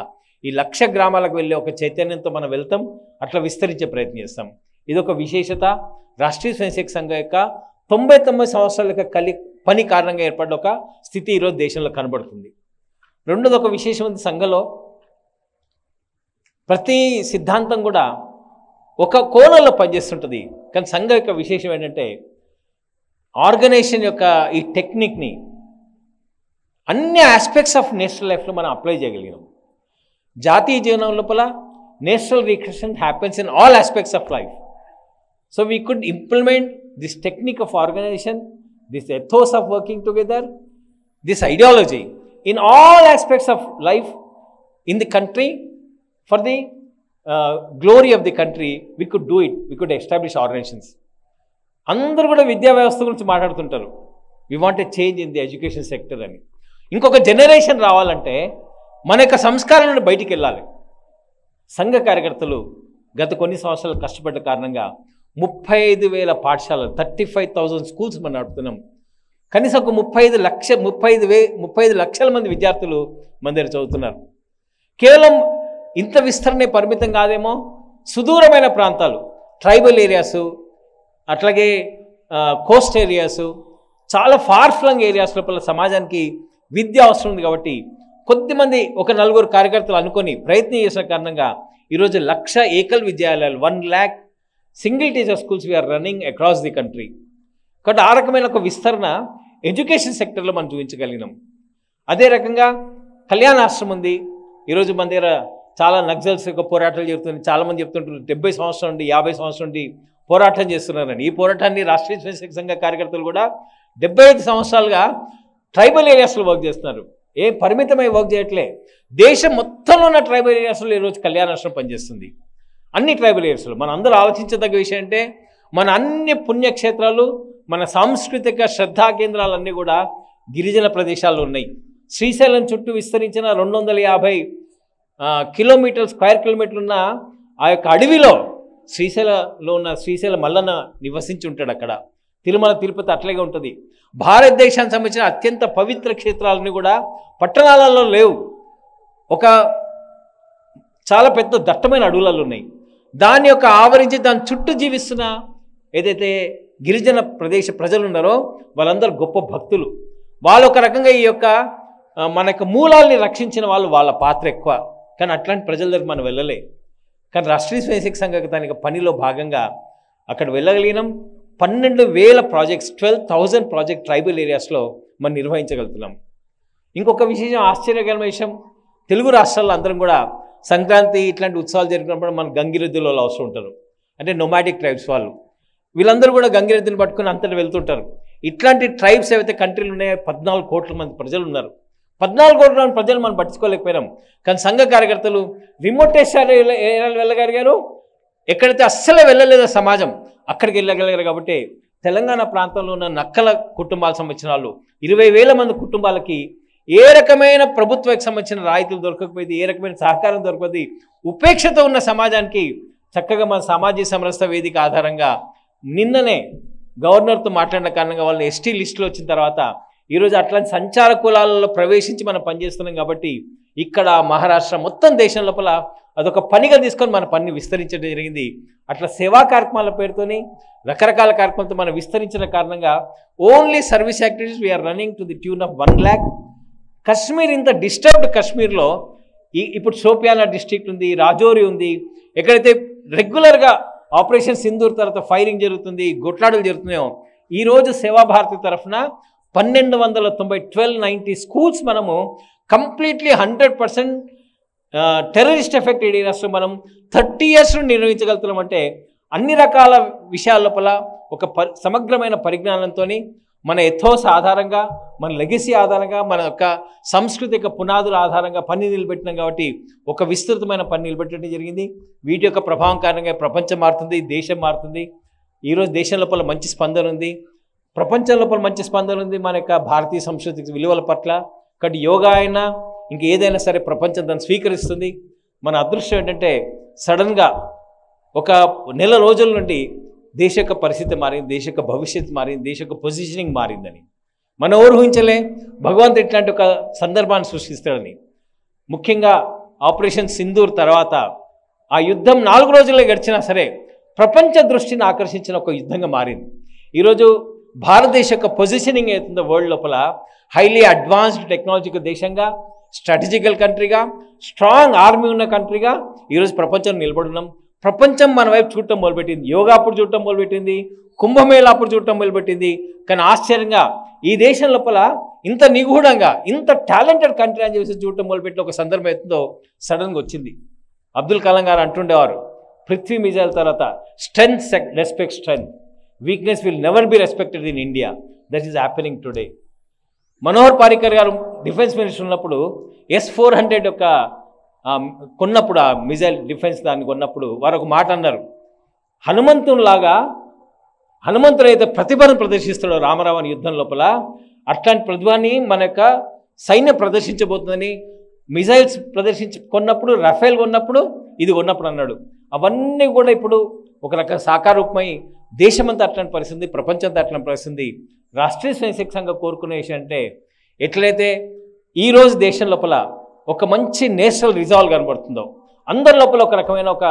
I: ఈ 1,00,000 గ్రామాలకు వెళ్ళే ఒక చైతన్యంతో మనం వెళ్తాం, అట్లా విస్తరించే ప్రయత్నం చేస్తాం. ఇదొక విశేషత. రాష్ట్రీయ స్వయంసేవక సంఘం యొక్క 99 సంవత్సరాల యొక్క పని కారణంగా ఏర్పడ్డ ఒక స్థితి ఈరోజు దేశంలో కనబడుతుంది. రెండోది ఒక విశేషం ఉంది, సంఘంలో ప్రతి సిద్ధాంతం కూడా ఒక కోణంలో పనిచేస్తుంటుంది. కానీ సంఘం యొక్క విశేషం ఏంటంటే ఆర్గనైజేషన్ యొక్క ఈ టెక్నిక్ని అన్ని ఆస్పెక్ట్స్ ఆఫ్ నేషనల్ లైఫ్లో మనం అప్లై చేయగలిగినాం. జాతీయ జీవనం లోపల national recreation happens in all aspects of life. So we could implement this technique of organisation, this ethos of working together, this ideology in all aspects of life in the country for the glory of the country. We could do it. We could establish organizations. అందరూ కూడా విద్యా వ్యవస్థ గురించి మాట్లాడుతుంటారు. We want a change in the education sector అని. ఇంకొక generation రావాలంటే మన యొక్క సంస్కారం నుండి బయటికి వెళ్ళాలి. సంఘ కార్యకర్తలు గత కొన్ని సంవత్సరాలు కష్టపడ్డ కారణంగా 35,000 పాఠశాలలు, 35,000 స్కూల్స్ మనం నడుపుతున్నాం. కనీసం ఒక 35 లక్షల మంది విద్యార్థులు మన దగ్గర చదువుతున్నారు. కేవలం ఇంత విస్తరణే పరిమితం కాదేమో, సుదూరమైన ప్రాంతాలు, ట్రైబల్ ఏరియాసు, అట్లాగే కోస్ట్ ఏరియాసు, చాలా ఫార్ ఫ్లంగ్ ఏరియాస్ లోపల సమాజానికి విద్య అవసరం ఉంది. కాబట్టి కొద్దిమంది ఒక 4 కార్యకర్తలు అనుకొని ప్రయత్నం చేసిన కారణంగా ఈరోజు 1,00,000 ఏకల్ విద్యాలయాలు, 1 lakh single teacher schools we are running across the country. కాబట్టి ఆ రకమైన ఒక విస్తరణ ఎడ్యుకేషన్ సెక్టర్లో మనం చూపించగలిగినాం. అదే రకంగా కళ్యాణ ఆశ్రమం ఉంది. ఈరోజు మన దగ్గర చాలా నక్సల్స్ యొక్క పోరాటాలు జరుగుతుంది. చాలామంది చెప్తుంటారు 70 సంవత్సరం నుండి 50 సంవత్సరం నుండి పోరాటం చేస్తున్నారని. ఈ పోరాటాన్ని రాష్ట్రీయ స్వయంసేవక సంఘ కార్యకర్తలు కూడా 75 సంవత్సరాలుగా ట్రైబల్ ఏరియాస్లో వర్క్ చేస్తున్నారు. ఏం పరిమితమై వర్క్ చేయట్లే, దేశం మొత్తంలో ఉన్న ట్రైబల్ ఏరియాస్లో ఈరోజు కళ్యాణ ఆశ్రమం పనిచేస్తుంది. అన్ని ట్రైబల్ ఏరియాస్లో మనం అందరూ ఆలోచించదగ్గ విషయం అంటే మన అన్ని పుణ్యక్షేత్రాలు, మన సాంస్కృతిక శ్రద్ధా కేంద్రాలన్నీ కూడా గిరిజన ప్రదేశాల్లో ఉన్నాయి. శ్రీశైలం చుట్టూ విస్తరించిన 250 స్క్వేర్ కిలోమీటర్లు ఉన్న ఆ యొక్క అడవిలో శ్రీశైలంలో ఉన్న శ్రీశైల మల్లన్న నివసించి ఉంటాడు. అక్కడ తిరుమల తిరుపతి అట్లాగే ఉంటుంది. భారతదేశానికి సంబంధించిన అత్యంత పవిత్ర క్షేత్రాలన్నీ కూడా పట్టణాలలో లేవు, ఒక చాలా పెద్ద దట్టమైన అడవులలో ఉన్నాయి. దాని యొక్క ఆవరించి దాని చుట్టూ జీవిస్తున్న ఏదైతే గిరిజన ప్రదేశ ప్రజలు ఉన్నారో వాళ్ళందరూ గొప్ప భక్తులు. వాళ్ళు ఒక రకంగా ఈ యొక్క మన యొక్క మూలాల్ని రక్షించిన వాళ్ళు, వాళ్ళ పాత్ర ఎక్కువ. కానీ అట్లాంటి ప్రజల దగ్గర మనం వెళ్ళలే. కానీ రాష్ట్రీయ స్వయంసేవక సంఘ దాని యొక్క పనిలో భాగంగా అక్కడ వెళ్ళగలిగినాం. 12,000 ప్రాజెక్ట్స్, 12,000 ప్రాజెక్ట్ ట్రైబల్ ఏరియాస్లో మనం నిర్వహించగలుగుతున్నాం. ఇంకొక విశేషం, ఆశ్చర్యకరమైన విషయం, తెలుగు రాష్ట్రాల్లో అందరం కూడా సంక్రాంతి ఇట్లాంటి ఉత్సవాలు జరిగినప్పుడు మన గంగిరెద్దుల వాళ్ళు అవసరం ఉంటారు. అంటే నొమాటిక్ ట్రైబ్స్ వాళ్ళు, వీళ్ళందరూ కూడా గంగిరెద్దుని పట్టుకుని అంతటా వెళ్తుంటారు. ఇట్లాంటి ట్రైబ్స్ ఏవైతే కంట్రీలు ఉన్నాయో 14 కోట్ల మంది ప్రజలు ఉన్నారు. 14 కోట్ల మంది ప్రజలు మనం పట్టించుకోలేకపోయినాం. కానీ సంఘ కార్యకర్తలు రిమోట్ ఏరియాలు వెళ్ళగలిగారు. ఎక్కడైతే అస్సలే వెళ్ళలేదో సమాజం అక్కడికి వెళ్ళగలిగారు. కాబట్టి తెలంగాణ ప్రాంతంలో ఉన్న నక్కల కుటుంబాలకు సంబంధించిన వాళ్ళు 20,000 మంది కుటుంబాలకి ఏ రకమైన ప్రభుత్వానికి సంబంధించిన రాయితీలు దొరకకపోయింది, ఏ రకమైన సహకారం దొరకదు, ఉపేక్షతో ఉన్న సమాజానికి చక్కగా మన సామాజిక సమరసత వేదిక ఆధారంగా నిన్ననే గవర్నర్తో మాట్లాడిన కారణంగా వాళ్ళని ఎస్టీ లిస్టులో వచ్చిన తర్వాత ఈరోజు అట్లాంటి సంచార కులాలలో ప్రవేశించి మనం పనిచేస్తున్నాం కాబట్టి ఇక్కడ మహారాష్ట్ర మొత్తం దేశం లోపల అదొక పనిగా తీసుకొని మన పనిని విస్తరించడం జరిగింది. అట్లా సేవా కార్యక్రమాల పేరుతోని రకరకాల కార్యక్రమాలతో మనం విస్తరించిన కారణంగా only service activities we are running to the tune of 1 lakh. Kashmir ఇంత డిస్టర్బ్డ్ కశ్మీర్లో ఇప్పుడు షోపియానా డిస్ట్రిక్ట్ ఉంది, రాజౌరి ఉంది, ఎక్కడైతే రెగ్యులర్గా ఆపరేషన్ సింధూర్ తర్వాత ఫైరింగ్ జరుగుతుంది, గొట్లాటలు జరుగుతున్నాయో ఈరోజు సేవాభారతి తరఫున 1290 స్కూల్స్ మనము కంప్లీట్లీ 100% టెర్రరిస్ట్ ఎఫెక్టెడ్ ఏరియాస్లో మనం 30 years నిర్వహించగలుగుతున్నామంటే అన్ని రకాల విషయాల లోపల ఒక సమగ్రమైన పరిజ్ఞానంతో మన ఎథోస్ ఆధారంగా, మన లెగసీ ఆధారంగా, మన యొక్క సాంస్కృతిక పునాదుల ఆధారంగా పని నిలబెట్టినాం కాబట్టి ఒక విస్తృతమైన పని నిలబెట్టడం జరిగింది. వీటి యొక్క ప్రభావం కారణంగా ప్రపంచం మారుతుంది, దేశం మారుతుంది. ఈరోజు దేశం లోపల మంచి స్పందన ఉంది, ప్రపంచం లోపల మంచి స్పందన ఉంది మన యొక్క భారతీయ సంస్కృతి విలువల పట్ల. కాబట్టి యోగా అయినా ఇంకేదైనా సరే ప్రపంచం దాన్ని స్వీకరిస్తుంది. మన అదృష్టం ఏంటంటే సడన్గా ఒక నెల రోజుల నుండి దేశ యొక్క పరిస్థితి మారింది, దేశ యొక్క భవిష్యత్తు మారింది, దేశ యొక్క పొజిషనింగ్ మారిందని మనం ఎవరు ఊహించలే. భగవంతుడు ఇట్లాంటి ఒక సందర్భాన్ని సృష్టిస్తాడని. ముఖ్యంగా ఆపరేషన్ సింధూర్ తర్వాత ఆ యుద్ధం 4 రోజులే గడిచినా సరే ప్రపంచ దృష్టిని ఆకర్షించిన ఒక యుద్ధంగా మారింది. ఈరోజు భారతదేశ యొక్క పొజిషనింగ్ అవుతుందో వరల్డ్ లోపల హైలీ అడ్వాన్స్డ్ టెక్నాలజికల్ దేశంగా, స్ట్రాటజికల్ కంట్రీగా, స్ట్రాంగ్ ఆర్మీ ఉన్న కంట్రీగా ఈరోజు ప్రపంచంలో నిలబడున్నాం. ప్రపంచం మన వైపు చూడటం మొదలుపెట్టింది. యోగా అప్పుడు చూడటం మొదలుపెట్టింది, కుంభమేళా అప్పుడు చూడటం మొదలుపెట్టింది. కానీ ఆశ్చర్యంగా ఈ దేశం లోపల ఇంత నిగూఢంగా ఇంత టాలెంటెడ్ కంట్రీ అని చెప్పేసి చూడటం మొదలుపెట్టిన ఒక సందర్భం అవుతుందో సడన్గా వచ్చింది. అబ్దుల్ కలాం గారు అంటుండేవారు, పృథ్వీ మిజైల్ తర్వాత strength respect strength, weakness will never be respected in India. That is happening today. Manohar Parrikar గారు డిఫెన్స్ మినిస్టర్ ఉన్నప్పుడు S-400 యొక్క కొన్నప్పుడు, ఆ మిజైల్ డిఫెన్స్ దాన్ని కొన్నప్పుడు వారు ఒక మాట అన్నారు, హనుమంతుడు అయితే ప్రతిభను ప్రదర్శిస్తాడో రామరావణ యుద్ధం లోపల అట్లాంటి ప్రతిభని మన యొక్క సైన్యం ప్రదర్శించబోతుందని మిజైల్స్ కొన్నప్పుడు, రఫేల్ కొన్నప్పుడు, ఇది కొన్నప్పుడు అన్నాడు. అవన్నీ కూడా ఇప్పుడు ఒక రకం సాకారూపమై దేశమంతా అట్లాంటి పరిస్థితి, ప్రపంచంతో అట్లాంటి పరిస్థితి. రాష్ట్రీయ స్వయంసేవక సంఘం కోరుకునే విషయం అంటే ఎట్లయితే ఈరోజు దేశం లోపల ఒక మంచి నేషనల్ రిజాల్వ్ కనబడుతుందో, అందరి లోపల ఒక రకమైన ఒక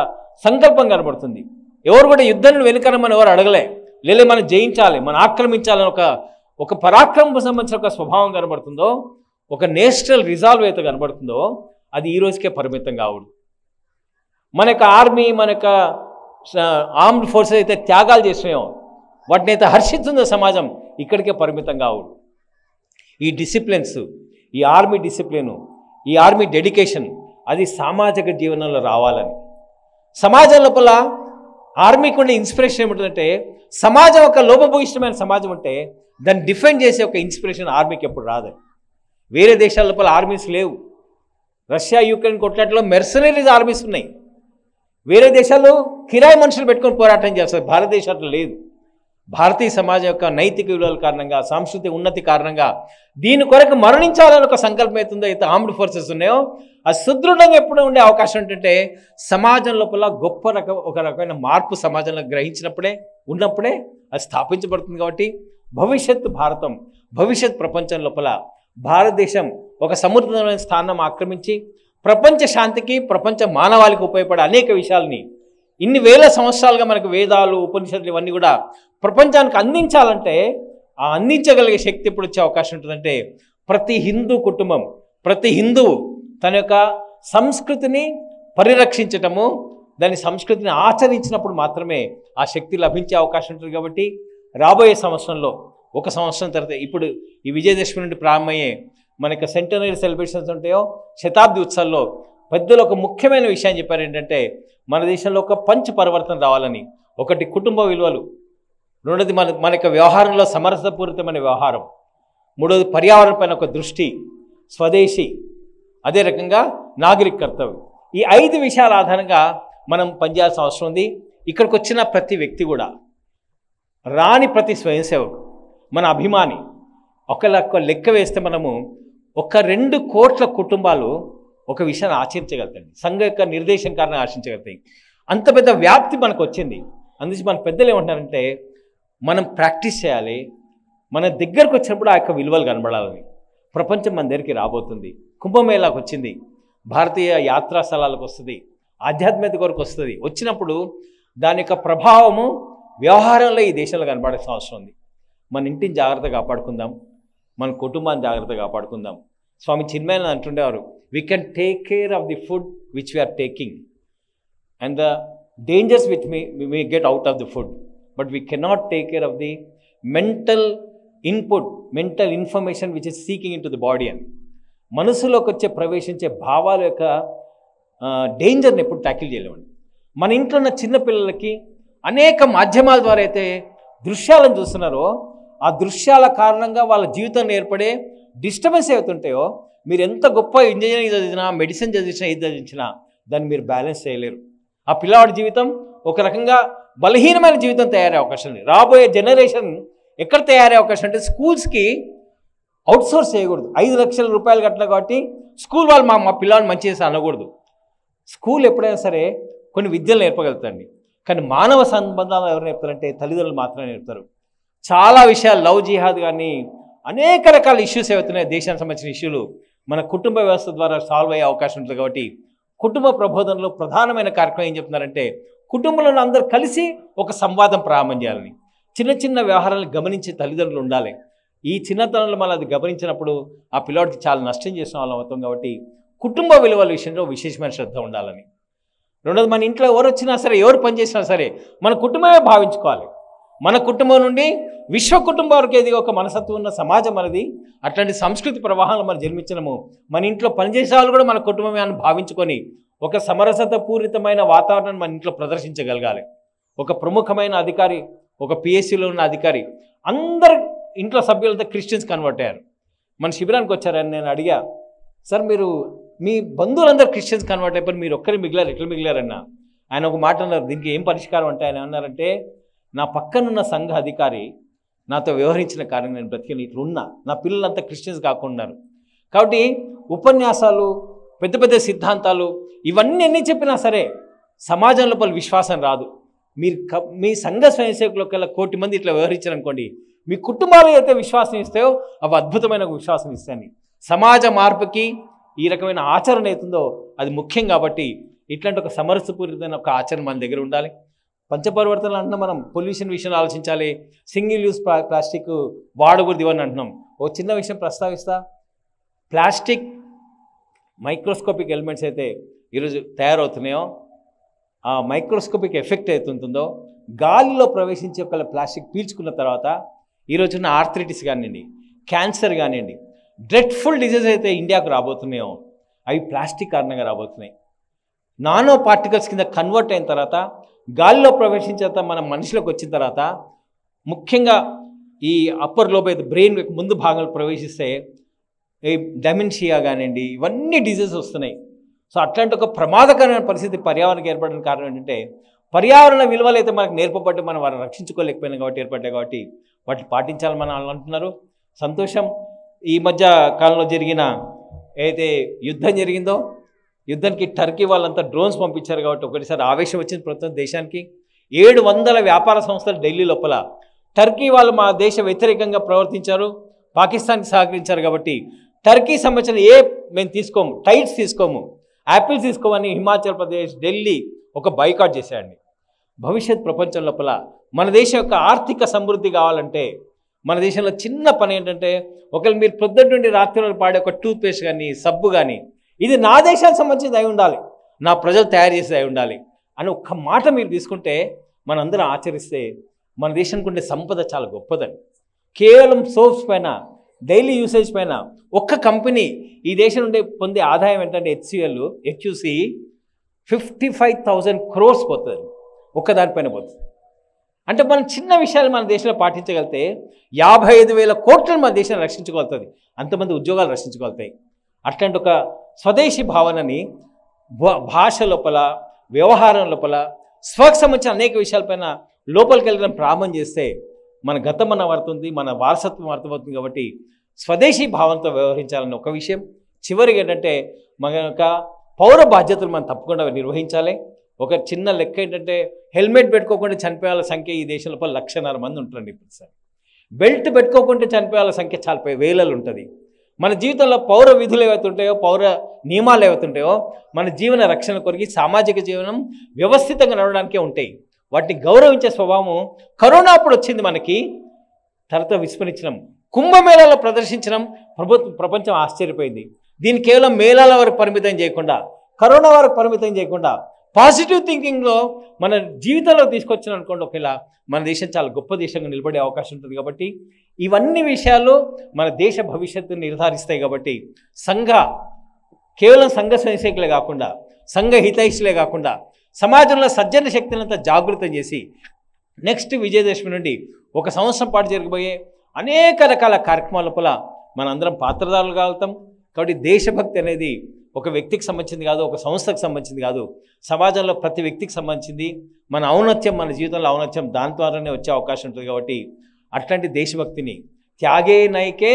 I: సంకల్పం కనబడుతుంది. ఎవరు కూడా యుద్ధాన్ని వెనుకన మనం ఎవరు అడగలే, లేదా మనం జయించాలి, మనం ఆక్రమించాలని ఒక పరాక్రమం సంబంధించిన ఒక స్వభావం కనబడుతుందో, ఒక నేషనల్ రిజాల్వ్ అయితే కనబడుతుందో అది ఈ రోజుకే పరిమితం కావడు. మన యొక్క ఆర్మీ, మన యొక్క ఆర్మ్డ్ ఫోర్సెస్ అయితే త్యాగాలు చేసినాయో వాటిని అయితే హర్షిస్తుందో సమాజం ఇక్కడికే పరిమితం కావడు. ఈ డిసిప్లిన్స్, ఈ ఆర్మీ డిసిప్లిను, ఈ ఆర్మీ డెడికేషన్ అది సామాజిక జీవనంలో రావాలని. సమాజం లోపల ఆర్మీకి ఉండే ఇన్స్పిరేషన్ ఏమిటంటే, సమాజం ఒక లోపభూయిష్టమైన సమాజం ఉంటే దాన్ని డిఫెండ్ చేసే ఒక ఇన్స్పిరేషన్ ఆర్మీకి ఎప్పుడు రాదని. వేరే దేశాల లోపల ఆర్మీస్ లేవు. రష్యా యుక్రెయిన్ కొట్లాటలో మెర్సనరీస్ ఆర్మీస్ ఉన్నాయి. వేరే దేశాల్లో కిరాయి మనుషులు పెట్టుకొని పోరాటం చేస్తారు. భారతదేశంలో లేదు. భారతీయ సమాజం యొక్క నైతిక విలువల కారణంగా, సాంస్కృతిక ఉన్నతి కారణంగా దీని కొరకు మరణించాలని ఒక సంకల్పం అవుతుందో, అయితే ఆర్మ్డ్ ఫోర్సెస్ ఉన్నాయో అది సుదృఢంగా ఎప్పుడు ఉండే అవకాశం ఏంటంటే సమాజం లోపల ఒక రకమైన మార్పు సమాజంలో ఉన్నప్పుడే అది స్థాపించబడుతుంది. కాబట్టి భవిష్యత్ భారతం, భవిష్యత్ ప్రపంచం లోపల భారతదేశం ఒక సమృద్ధమైన స్థానం ఆక్రమించి ప్రపంచ శాంతికి, ప్రపంచ మానవాళికి ఉపయోగపడే అనేక విషయాల్ని ఇన్ని వేల సంవత్సరాలుగా మనకు వేదాలు, ఉపనిషత్తులు ఇవన్నీ కూడా ప్రపంచానికి అందించాలంటే ఆ అందించగలిగే శక్తి ఎప్పుడు వచ్చే అవకాశం ఉంటుందంటే ప్రతి హిందూ కుటుంబం, ప్రతి హిందువు తన యొక్క సంస్కృతిని పరిరక్షించటము, దాని సంస్కృతిని ఆచరించినప్పుడు మాత్రమే ఆ శక్తి లభించే అవకాశం ఉంటుంది. కాబట్టి రాబోయే సంవత్సరంలో, ఒక సంవత్సరం తర్వాత, ఇప్పుడు ఈ విజయదశమి నుండి ప్రారంభమయ్యే మన యొక్క సెంటనరీ సెలబ్రేషన్స్ ఉంటాయో, శతాబ్ది ఉత్సవాల్లో పెద్దలు ఒక ముఖ్యమైన విషయం చెప్పారు ఏంటంటే మన దేశంలో ఒక పంచ పరివర్తన రావాలని. ఒకటి కుటుంబ విలువలు, రెండోది మన యొక్క వ్యవహారంలో సమరసపూరితమైన వ్యవహారం, మూడోది పర్యావరణ పైన ఒక దృష్టి, స్వదేశీ, అదే రకంగా నాగరిక కర్తవ్యం. ఈ 5 విషయాల ఆధారంగా మనం పనిచేయాల్సిన అవసరం ఉంది. ఇక్కడికి వచ్చిన ప్రతి వ్యక్తి కూడా, రాని ప్రతి స్వయం సేవకు, మన అభిమాని, ఒక లెక్క వేస్తే మనము 1-2 కోట్ల కుటుంబాలు ఒక విషయాన్ని ఆచరించగలుగుతాయి. సంఘ యొక్క నిర్దేశం కారణంగా ఆశించగలుగుతాయి. అంత పెద్ద వ్యాప్తి మనకు వచ్చింది. అందుకే మన పెద్దలు ఏమంటారంటే మనం ప్రాక్టీస్ చేయాలి, మన దగ్గరకు వచ్చినప్పుడు ఆ యొక్క విలువలు కనబడాలని. ప్రపంచం మన దగ్గరికి రాబోతుంది. కుంభమేళాకు వచ్చింది, భారతీయ యాత్రా స్థలాలకు వస్తుంది, ఆధ్యాత్మికత కొరకు వస్తుంది. వచ్చినప్పుడు దాని యొక్క ప్రభావము వ్యవహారంలో ఈ దేశంలో కనబడాల్సిన అవసరం ఉంది. మన ఇంటిని జాగ్రత్తగా కాపాడుకుందాం, మన కుటుంబాన్ని జాగ్రత్తగా కాపాడుకుందాం. స్వామి చిన్మయానంద అంటుండేవారు, we can take care of the food which we are taking and the dangers which may get out of the food, but we cannot take care of the mental input, mental information which is seeking in to the body అని. మనసులోకి వచ్చే ప్రవేశించే భావాల యొక్క డేంజర్ని ఎప్పుడు tackle చేయలేమండి. మన ఇంట్లో ఉన్న చిన్నపిల్లలకి అనేక మాధ్యమాల ద్వారా అయితే దృశ్యాలను చూస్తున్నారో ఆ దృశ్యాల కారణంగా వాళ్ళ జీవితంలో ఏర్పడే డిస్టర్బెన్స్ ఏవైతుంటాయో, మీరు ఎంత గొప్ప ఇంజనీరింగ్ చదివినా, మెడిసిన్ చదివించినా, ఏది చదివించినా దాన్ని మీరు బ్యాలెన్స్ చేయలేరు. ఆ పిల్లవాడి జీవితం ఒక రకంగా బలహీనమైన జీవితం తయారయ్యే అవకాశం ఉంది. రాబోయే జనరేషన్ ఎక్కడ తయారయ్యే అవకాశం అంటే స్కూల్స్కి అవుట్సోర్స్ చేయకూడదు. 5 లక్షల రూపాయలు కట్టాలి కాబట్టి స్కూల్ వాళ్ళు మా పిల్లవాడిని మంచి చేసి అనకూడదు. స్కూల్ ఎప్పుడైనా సరే కొన్ని విద్యలు నేర్పగలుగుతారండి, కానీ మానవ సంబంధాలు ఎవరు నేర్పుతారంటే తల్లిదండ్రులు మాత్రమే నేర్పుతారు. చాలా విషయాలు, లవ్ జిహాద్ కానీ అనేక రకాల ఇష్యూస్ ఏవైతున్నాయి, దేశానికి సంబంధించిన ఇష్యూలు మన కుటుంబ వ్యవస్థ ద్వారా సాల్వ్ అయ్యే అవకాశం ఉంటుంది. కాబట్టి కుటుంబ ప్రబోధనలో ప్రధానమైన కార్యక్రమం ఏం చెప్తున్నారంటే, కుటుంబంలో అందరూ కలిసి ఒక సంవాదం ప్రారంభం చేయాలని. చిన్న చిన్న వ్యవహారాలను గమనించే తల్లిదండ్రులు ఉండాలి. ఈ చిన్నతనంలో మళ్ళీ అది గమనించినప్పుడు ఆ పిల్లవాడికి చాలా నష్టం చేసిన వాళ్ళం అవుతాం. కాబట్టి కుటుంబ విలువల విషయంలో విశేషమైన శ్రద్ధ ఉండాలని. రెండోది, మన ఇంట్లో ఎవరు వచ్చినా సరే, ఎవరు పనిచేసినా సరే మన కుటుంబమే భావించుకోవాలి. మన కుటుంబం నుండి విశ్వ కుటుంబం వరకు ఏది ఒక మనసత్వం ఉన్న సమాజం అనేది. అట్లాంటి సంస్కృతి ప్రవాహంలో మనం జన్మించడము, మన ఇంట్లో పనిచేసే వాళ్ళు కూడా మన కుటుంబమే అని భావించుకొని ఒక సమరసత పూరితమైన వాతావరణాన్ని మన ఇంట్లో ప్రదర్శించగలగాలి. ఒక ప్రముఖమైన అధికారి, ఒక పిఎస్సిలో ఉన్న అధికారి అందరు ఇంట్లో సభ్యులతో క్రిస్టియన్స్ కన్వర్ట్ అయ్యారు. మన శిబిరానికి వచ్చారని నేను అడిగా, సార్ మీరు మీ బంధువులందరూ క్రిస్టియన్స్ కన్వర్ట్ అయిపోయి మీరు ఒక్కరి మిగిలారు, ఎట్లా మిగిలారన్నా? ఆయన ఒక మాట అన్నారు, దీనికి ఏం పరిష్కారం అంటే ఆయన ఏమన్నారంటే, నా పక్కనున్న సంఘ అధికారి నాతో వ్యవహరించిన కారణం నేను బ్రతికిన ఇట్లున్నా, నా పిల్లలంతా క్రిస్టియన్స్ కాకున్నారు. కాబట్టి ఉపన్యాసాలు, పెద్ద పెద్ద సిద్ధాంతాలు ఇవన్నీ ఎన్ని చెప్పినా సరే సమాజం లోపల విశ్వాసం రాదు. మీరు మీ సంఘ స్వయంసేవకులకల్లా 1 కోటి మంది ఇట్లా వ్యవహరించారనుకోండి, మీ కుటుంబాలు అయితే విశ్వాసం ఇస్తాయో అవి అద్భుతమైన విశ్వాసం ఇస్తాయని. సమాజ మార్పుకి ఈ రకమైన ఆచరణ అవుతుందో అది ముఖ్యం. కాబట్టి ఇట్లాంటి ఒక సమరసపూరితమైన ఒక ఆచరణ మన దగ్గర ఉండాలి. పంచపరివర్తనలు అంటున్నాం, మనం పొల్యూషన్ విషయంలో ఆలోచించాలి. సింగిల్ యూజ్ ప్లాస్టిక్ వాడకూడదు అని అంటున్నాం. ఓ చిన్న విషయం ప్రస్తావిస్తా, ప్లాస్టిక్ మైక్రోస్కోపిక్ ఎలిమెంట్స్ అయితే ఈరోజు తయారవుతున్నాయో, ఆ మైక్రోస్కోపిక్ ఎఫెక్ట్ అవుతుంటుందో, గాలిలో ప్రవేశించే ఒక ప్లాస్టిక్ పీల్చుకున్న తర్వాత ఈరోజున్న ఆర్థరైటిస్ కానివ్వండి, క్యాన్సర్ కానివ్వండి, డ్రెడ్ఫుల్ డిజీజ్ అయితే ఇండియాకు రాబోతున్నాయో అవి ప్లాస్టిక్ కారణంగా రాబోతున్నాయి. నానో పార్టికల్స్ కింద కన్వర్ట్ అయిన తర్వాత గాలిలో ప్రవేశించిన తర్వాత మన మనిషిలోకి వచ్చిన తర్వాత ముఖ్యంగా ఈ అప్పర్ లోబ్ అయితే బ్రెయిన్ ముందు భాగంలో ప్రవేశిస్తే ఈ డెమెన్షియా కానివ్వండి, ఇవన్నీ డిజీజెస్ వస్తున్నాయి. సో అట్లాంటి ఒక ప్రమాదకరమైన పరిస్థితి పర్యావరణానికి ఏర్పడిన కారణం ఏంటంటే, పర్యావరణ విలువలు అయితే మనకు నేర్పబట్టి మనం వారిని రక్షించుకోలేకపోయినా కాబట్టి ఏర్పడ్డాయి. కాబట్టి వాటిని పాటించాలని మనం అంటున్నారు. సంతోషం. ఈ మధ్య కాలంలో జరిగిన ఏదైతే యుద్ధం జరిగిందో, యుద్ధానికి టర్కీ వాళ్ళంతా డ్రోన్స్ పంపించారు. కాబట్టి ఒకటిసారి ఆవేశం వచ్చింది ప్రస్తుతం దేశానికి. 700 వ్యాపార సంస్థలు ఢిల్లీ లోపల టర్కీ వాళ్ళు మా దేశ వ్యతిరేకంగా ప్రవర్తించారు, పాకిస్తాన్కి సహకరించారు. కాబట్టి టర్కీ సంబంధించిన మేము తీసుకోము, టైట్స్ తీసుకోము, యాపిల్స్ తీసుకోమని హిమాచల్ ప్రదేశ్, ఢిల్లీ ఒక బైకాట్ చేశాయండి. భవిష్యత్ ప్రపంచం లోపల మన దేశం యొక్క ఆర్థిక సమృద్ధి కావాలంటే మన దేశంలో చిన్న పని ఏంటంటే, ఒకవేళ మీరు పొద్దున్న నుండి రాత్రి వరకు పాడే ఒక టూత్పేస్ట్ కానీ, సబ్బు కానీ, ఇది నా దేశానికి సంబంధించింది అయి ఉండాలి, నా ప్రజలు తయారు చేసేది అయి ఉండాలి అని ఒక్క మాట మీరు తీసుకుంటే, మనందరం ఆచరిస్తే మన దేశానికి ఉండే సంపద చాలా గొప్పదండి. కేవలం సోప్స్ పైన, డైలీ యూసేజ్ పైన ఒక్క కంపెనీ ఈ దేశం నుండి పొందే ఆదాయం ఏంటంటే HUC 55,000 crores పోతుంది, ఒక్కదానిపైన పోతుంది. అంటే మనం చిన్న విషయాలు మన దేశంలో పాటించగలిగితే 55,000 కోట్లను మన దేశాన్ని రక్షించుకోగలుగుతుంది, అంతమంది ఉద్యోగాలు రక్షించుకోగలుగుతాయి. అట్లాంటి ఒక స్వదేశీ భావనని భాష లోపల, వ్యవహారం లోపల, స్వకు సంబంధించిన అనేక విషయాలపైన లోపలికి వెళ్ళడం ప్రారంభం చేస్తే మన గతం మన అర్థమవుతుంది, మన వారసత్వం అర్థమవుతుంది. కాబట్టి స్వదేశీ భావనతో వ్యవహరించాలని ఒక విషయం. చివరికి ఏంటంటే, మన యొక్క పౌర బాధ్యతలు మనం తప్పకుండా నిర్వహించాలి. ఒక చిన్న లెక్క ఏంటంటే, హెల్మెట్ పెట్టుకోకుండా చనిపోయే వాళ్ళ సంఖ్య ఈ దేశంలో 1,00,000 మంది ఉంటారండి. ఇప్పుడు సార్ బెల్ట్ పెట్టుకోకుంటే చనిపోయే వాళ్ళ సంఖ్య చాలా వేలలో ఉంటుంది. మన జీవితంలో పౌర విధులు ఏవైతే ఉంటాయో, పౌర నియమాలు ఏవైతే ఉంటాయో, మన జీవన రక్షణ కొరకు సామాజిక జీవనం వ్యవస్థితంగా నడవడానికే ఉంటాయి. వాటిని గౌరవించే స్వభావం కరోనా అప్పుడు వచ్చింది మనకి. తర్వాత విస్మరించడం, కుంభమేళాలో ప్రదర్శించడం ప్రపంచం ఆశ్చర్యపోయింది. దీన్ని కేవలం మేళాల వరకు పరిమితం చేయకుండా, కరోనా వరకు పరిమితం చేయకుండా పాజిటివ్ థింకింగ్లో మన జీవితంలో తీసుకొచ్చిన అనుకోండి, ఒకేలా మన దేశం చాలా గొప్ప దేశంగా నిలబడే అవకాశం ఉంటుంది. కాబట్టి ఇవన్నీ విషయాలు మన దేశ భవిష్యత్తును నిర్ధారిస్తాయి. కాబట్టి కేవలం సంఘ స్వయంసేవకులే కాకుండా, సంఘ హితైషులే కాకుండా సమాజంలో సజ్జన శక్తినంతా జాగృతం చేసి నెక్స్ట్ విజయదశమి నుండి 1 సంవత్సరం పాటు జరగబోయే అనేక రకాల కార్యక్రమాల లోపల మనందరం పాత్రదారులు కాగలుగుతాం. కాబట్టి దేశభక్తి అనేది ఒక వ్యక్తికి సంబంధించింది కాదు, ఒక సంస్థకు సంబంధించింది కాదు, సమాజంలో ప్రతి వ్యక్తికి సంబంధించింది. మన ఔన్నత్యం, మన జీవితంలో ఔన్నత్యం దాని ద్వారానే వచ్చే అవకాశం ఉంటుంది. కాబట్టి అట్లాంటి దేశభక్తిని త్యాగే నైకే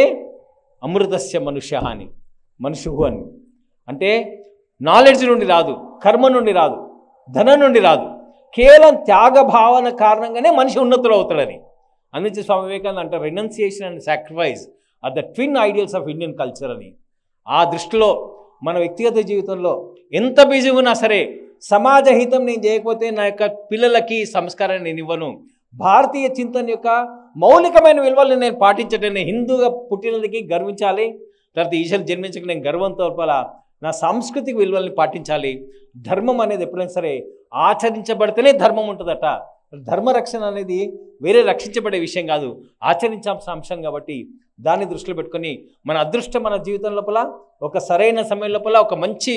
I: అమృతస్య మనుష్య అని, మనుషువు అని అంటే నాలెడ్జ్ నుండి రాదు, కర్మ నుండి రాదు, ధనం నుండి రాదు, కేవలం త్యాగ భావన కారణంగానే మనిషి ఉన్నతులు అవుతాడని. అందుకే స్వామి వివేకానంద అంటే renunciation and sacrifice are the twin ideals of Indian culture అని. ఆ దృష్టిలో మన వ్యక్తిగత జీవితంలో ఎంత బిజీ ఉన్నా సరే, సమాజ హితం నేను చేయకపోతే నా యొక్క పిల్లలకి సంస్కారాన్ని నేను ఇవ్వను, భారతీయ చింతన యొక్క మౌలికమైన విలువలను నేను పాటించటం, నేను హిందూగా పుట్టినందుకు గర్వించాలి, తర్వాత ఈశ్వరు జన్మించక నేను గర్వంతో నా సాంస్కృతిక విలువల్ని పాటించాలి. ధర్మం అనేది ఎప్పుడైనా సరే ఆచరించబడితేనే ధర్మం ఉంటుందట. ధర్మరక్షణ అనేది వేరే రక్షించబడే విషయం కాదు, ఆచరించాల్సిన అంశం. కాబట్టి దాన్ని దృష్టిలో పెట్టుకొని మన అదృష్టం మన జీవితం లోపల ఒక సరైన సమయం లోపల ఒక మంచి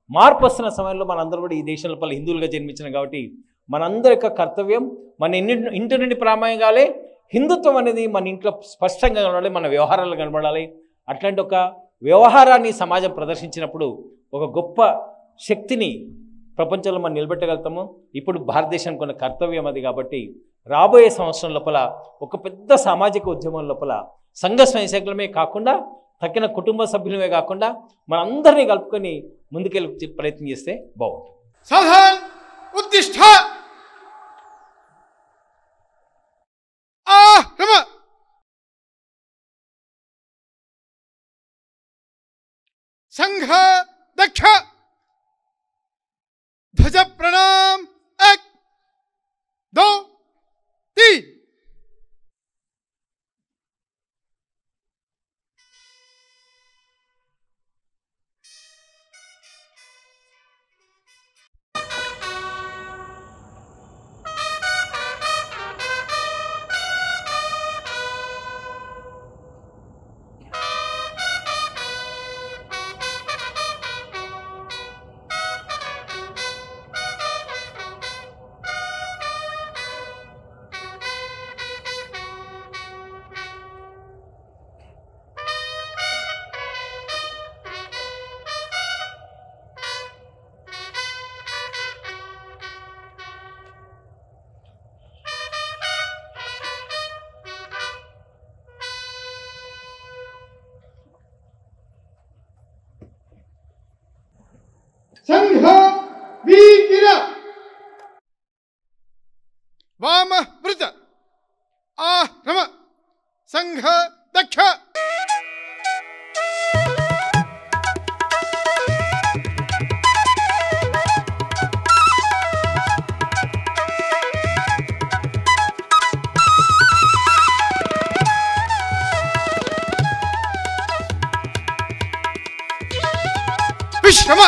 I: మార్పు వస్తున్న సమయంలో మనందరూ కూడా ఈ దేశం లోపల హిందువులుగా జన్మించినాం. కాబట్టి మనందరి యొక్క కర్తవ్యం మన ఇంటి నుండి ప్రామాణ్యం కావాలి. హిందుత్వం అనేది మన ఇంట్లో స్పష్టంగా కనబడాలి, మన వ్యవహారాలు కనబడాలి. అట్లాంటి ఒక వ్యవహారాన్ని సమాజం ప్రదర్శించినప్పుడు ఒక గొప్ప శక్తిని ప్రపంచంలో మనం నిలబెట్టగలుగుతాము. ఇప్పుడు భారతదేశానికి ఉన్న కర్తవ్యం అది. కాబట్టి రాబోయే సంవత్సరం లోపల ఒక పెద్ద సామాజిక ఉద్యమం లోపల సంఘ స్వయంసేవకులమే కాకుండా, తక్కిన కుటుంబ సభ్యులమే కాకుండా మనందరినీ కలుపుకొని ముందుకెళ్ళి ప్రయత్నం చేస్తే బాగుంటుంది.
J: సాధారణ ఉద్దిష్ట రమ संघ दक्ष ध्वज प्रणाम 1 2 3 संघ वीर वाम वृत रम संघ दक्ष विश्रम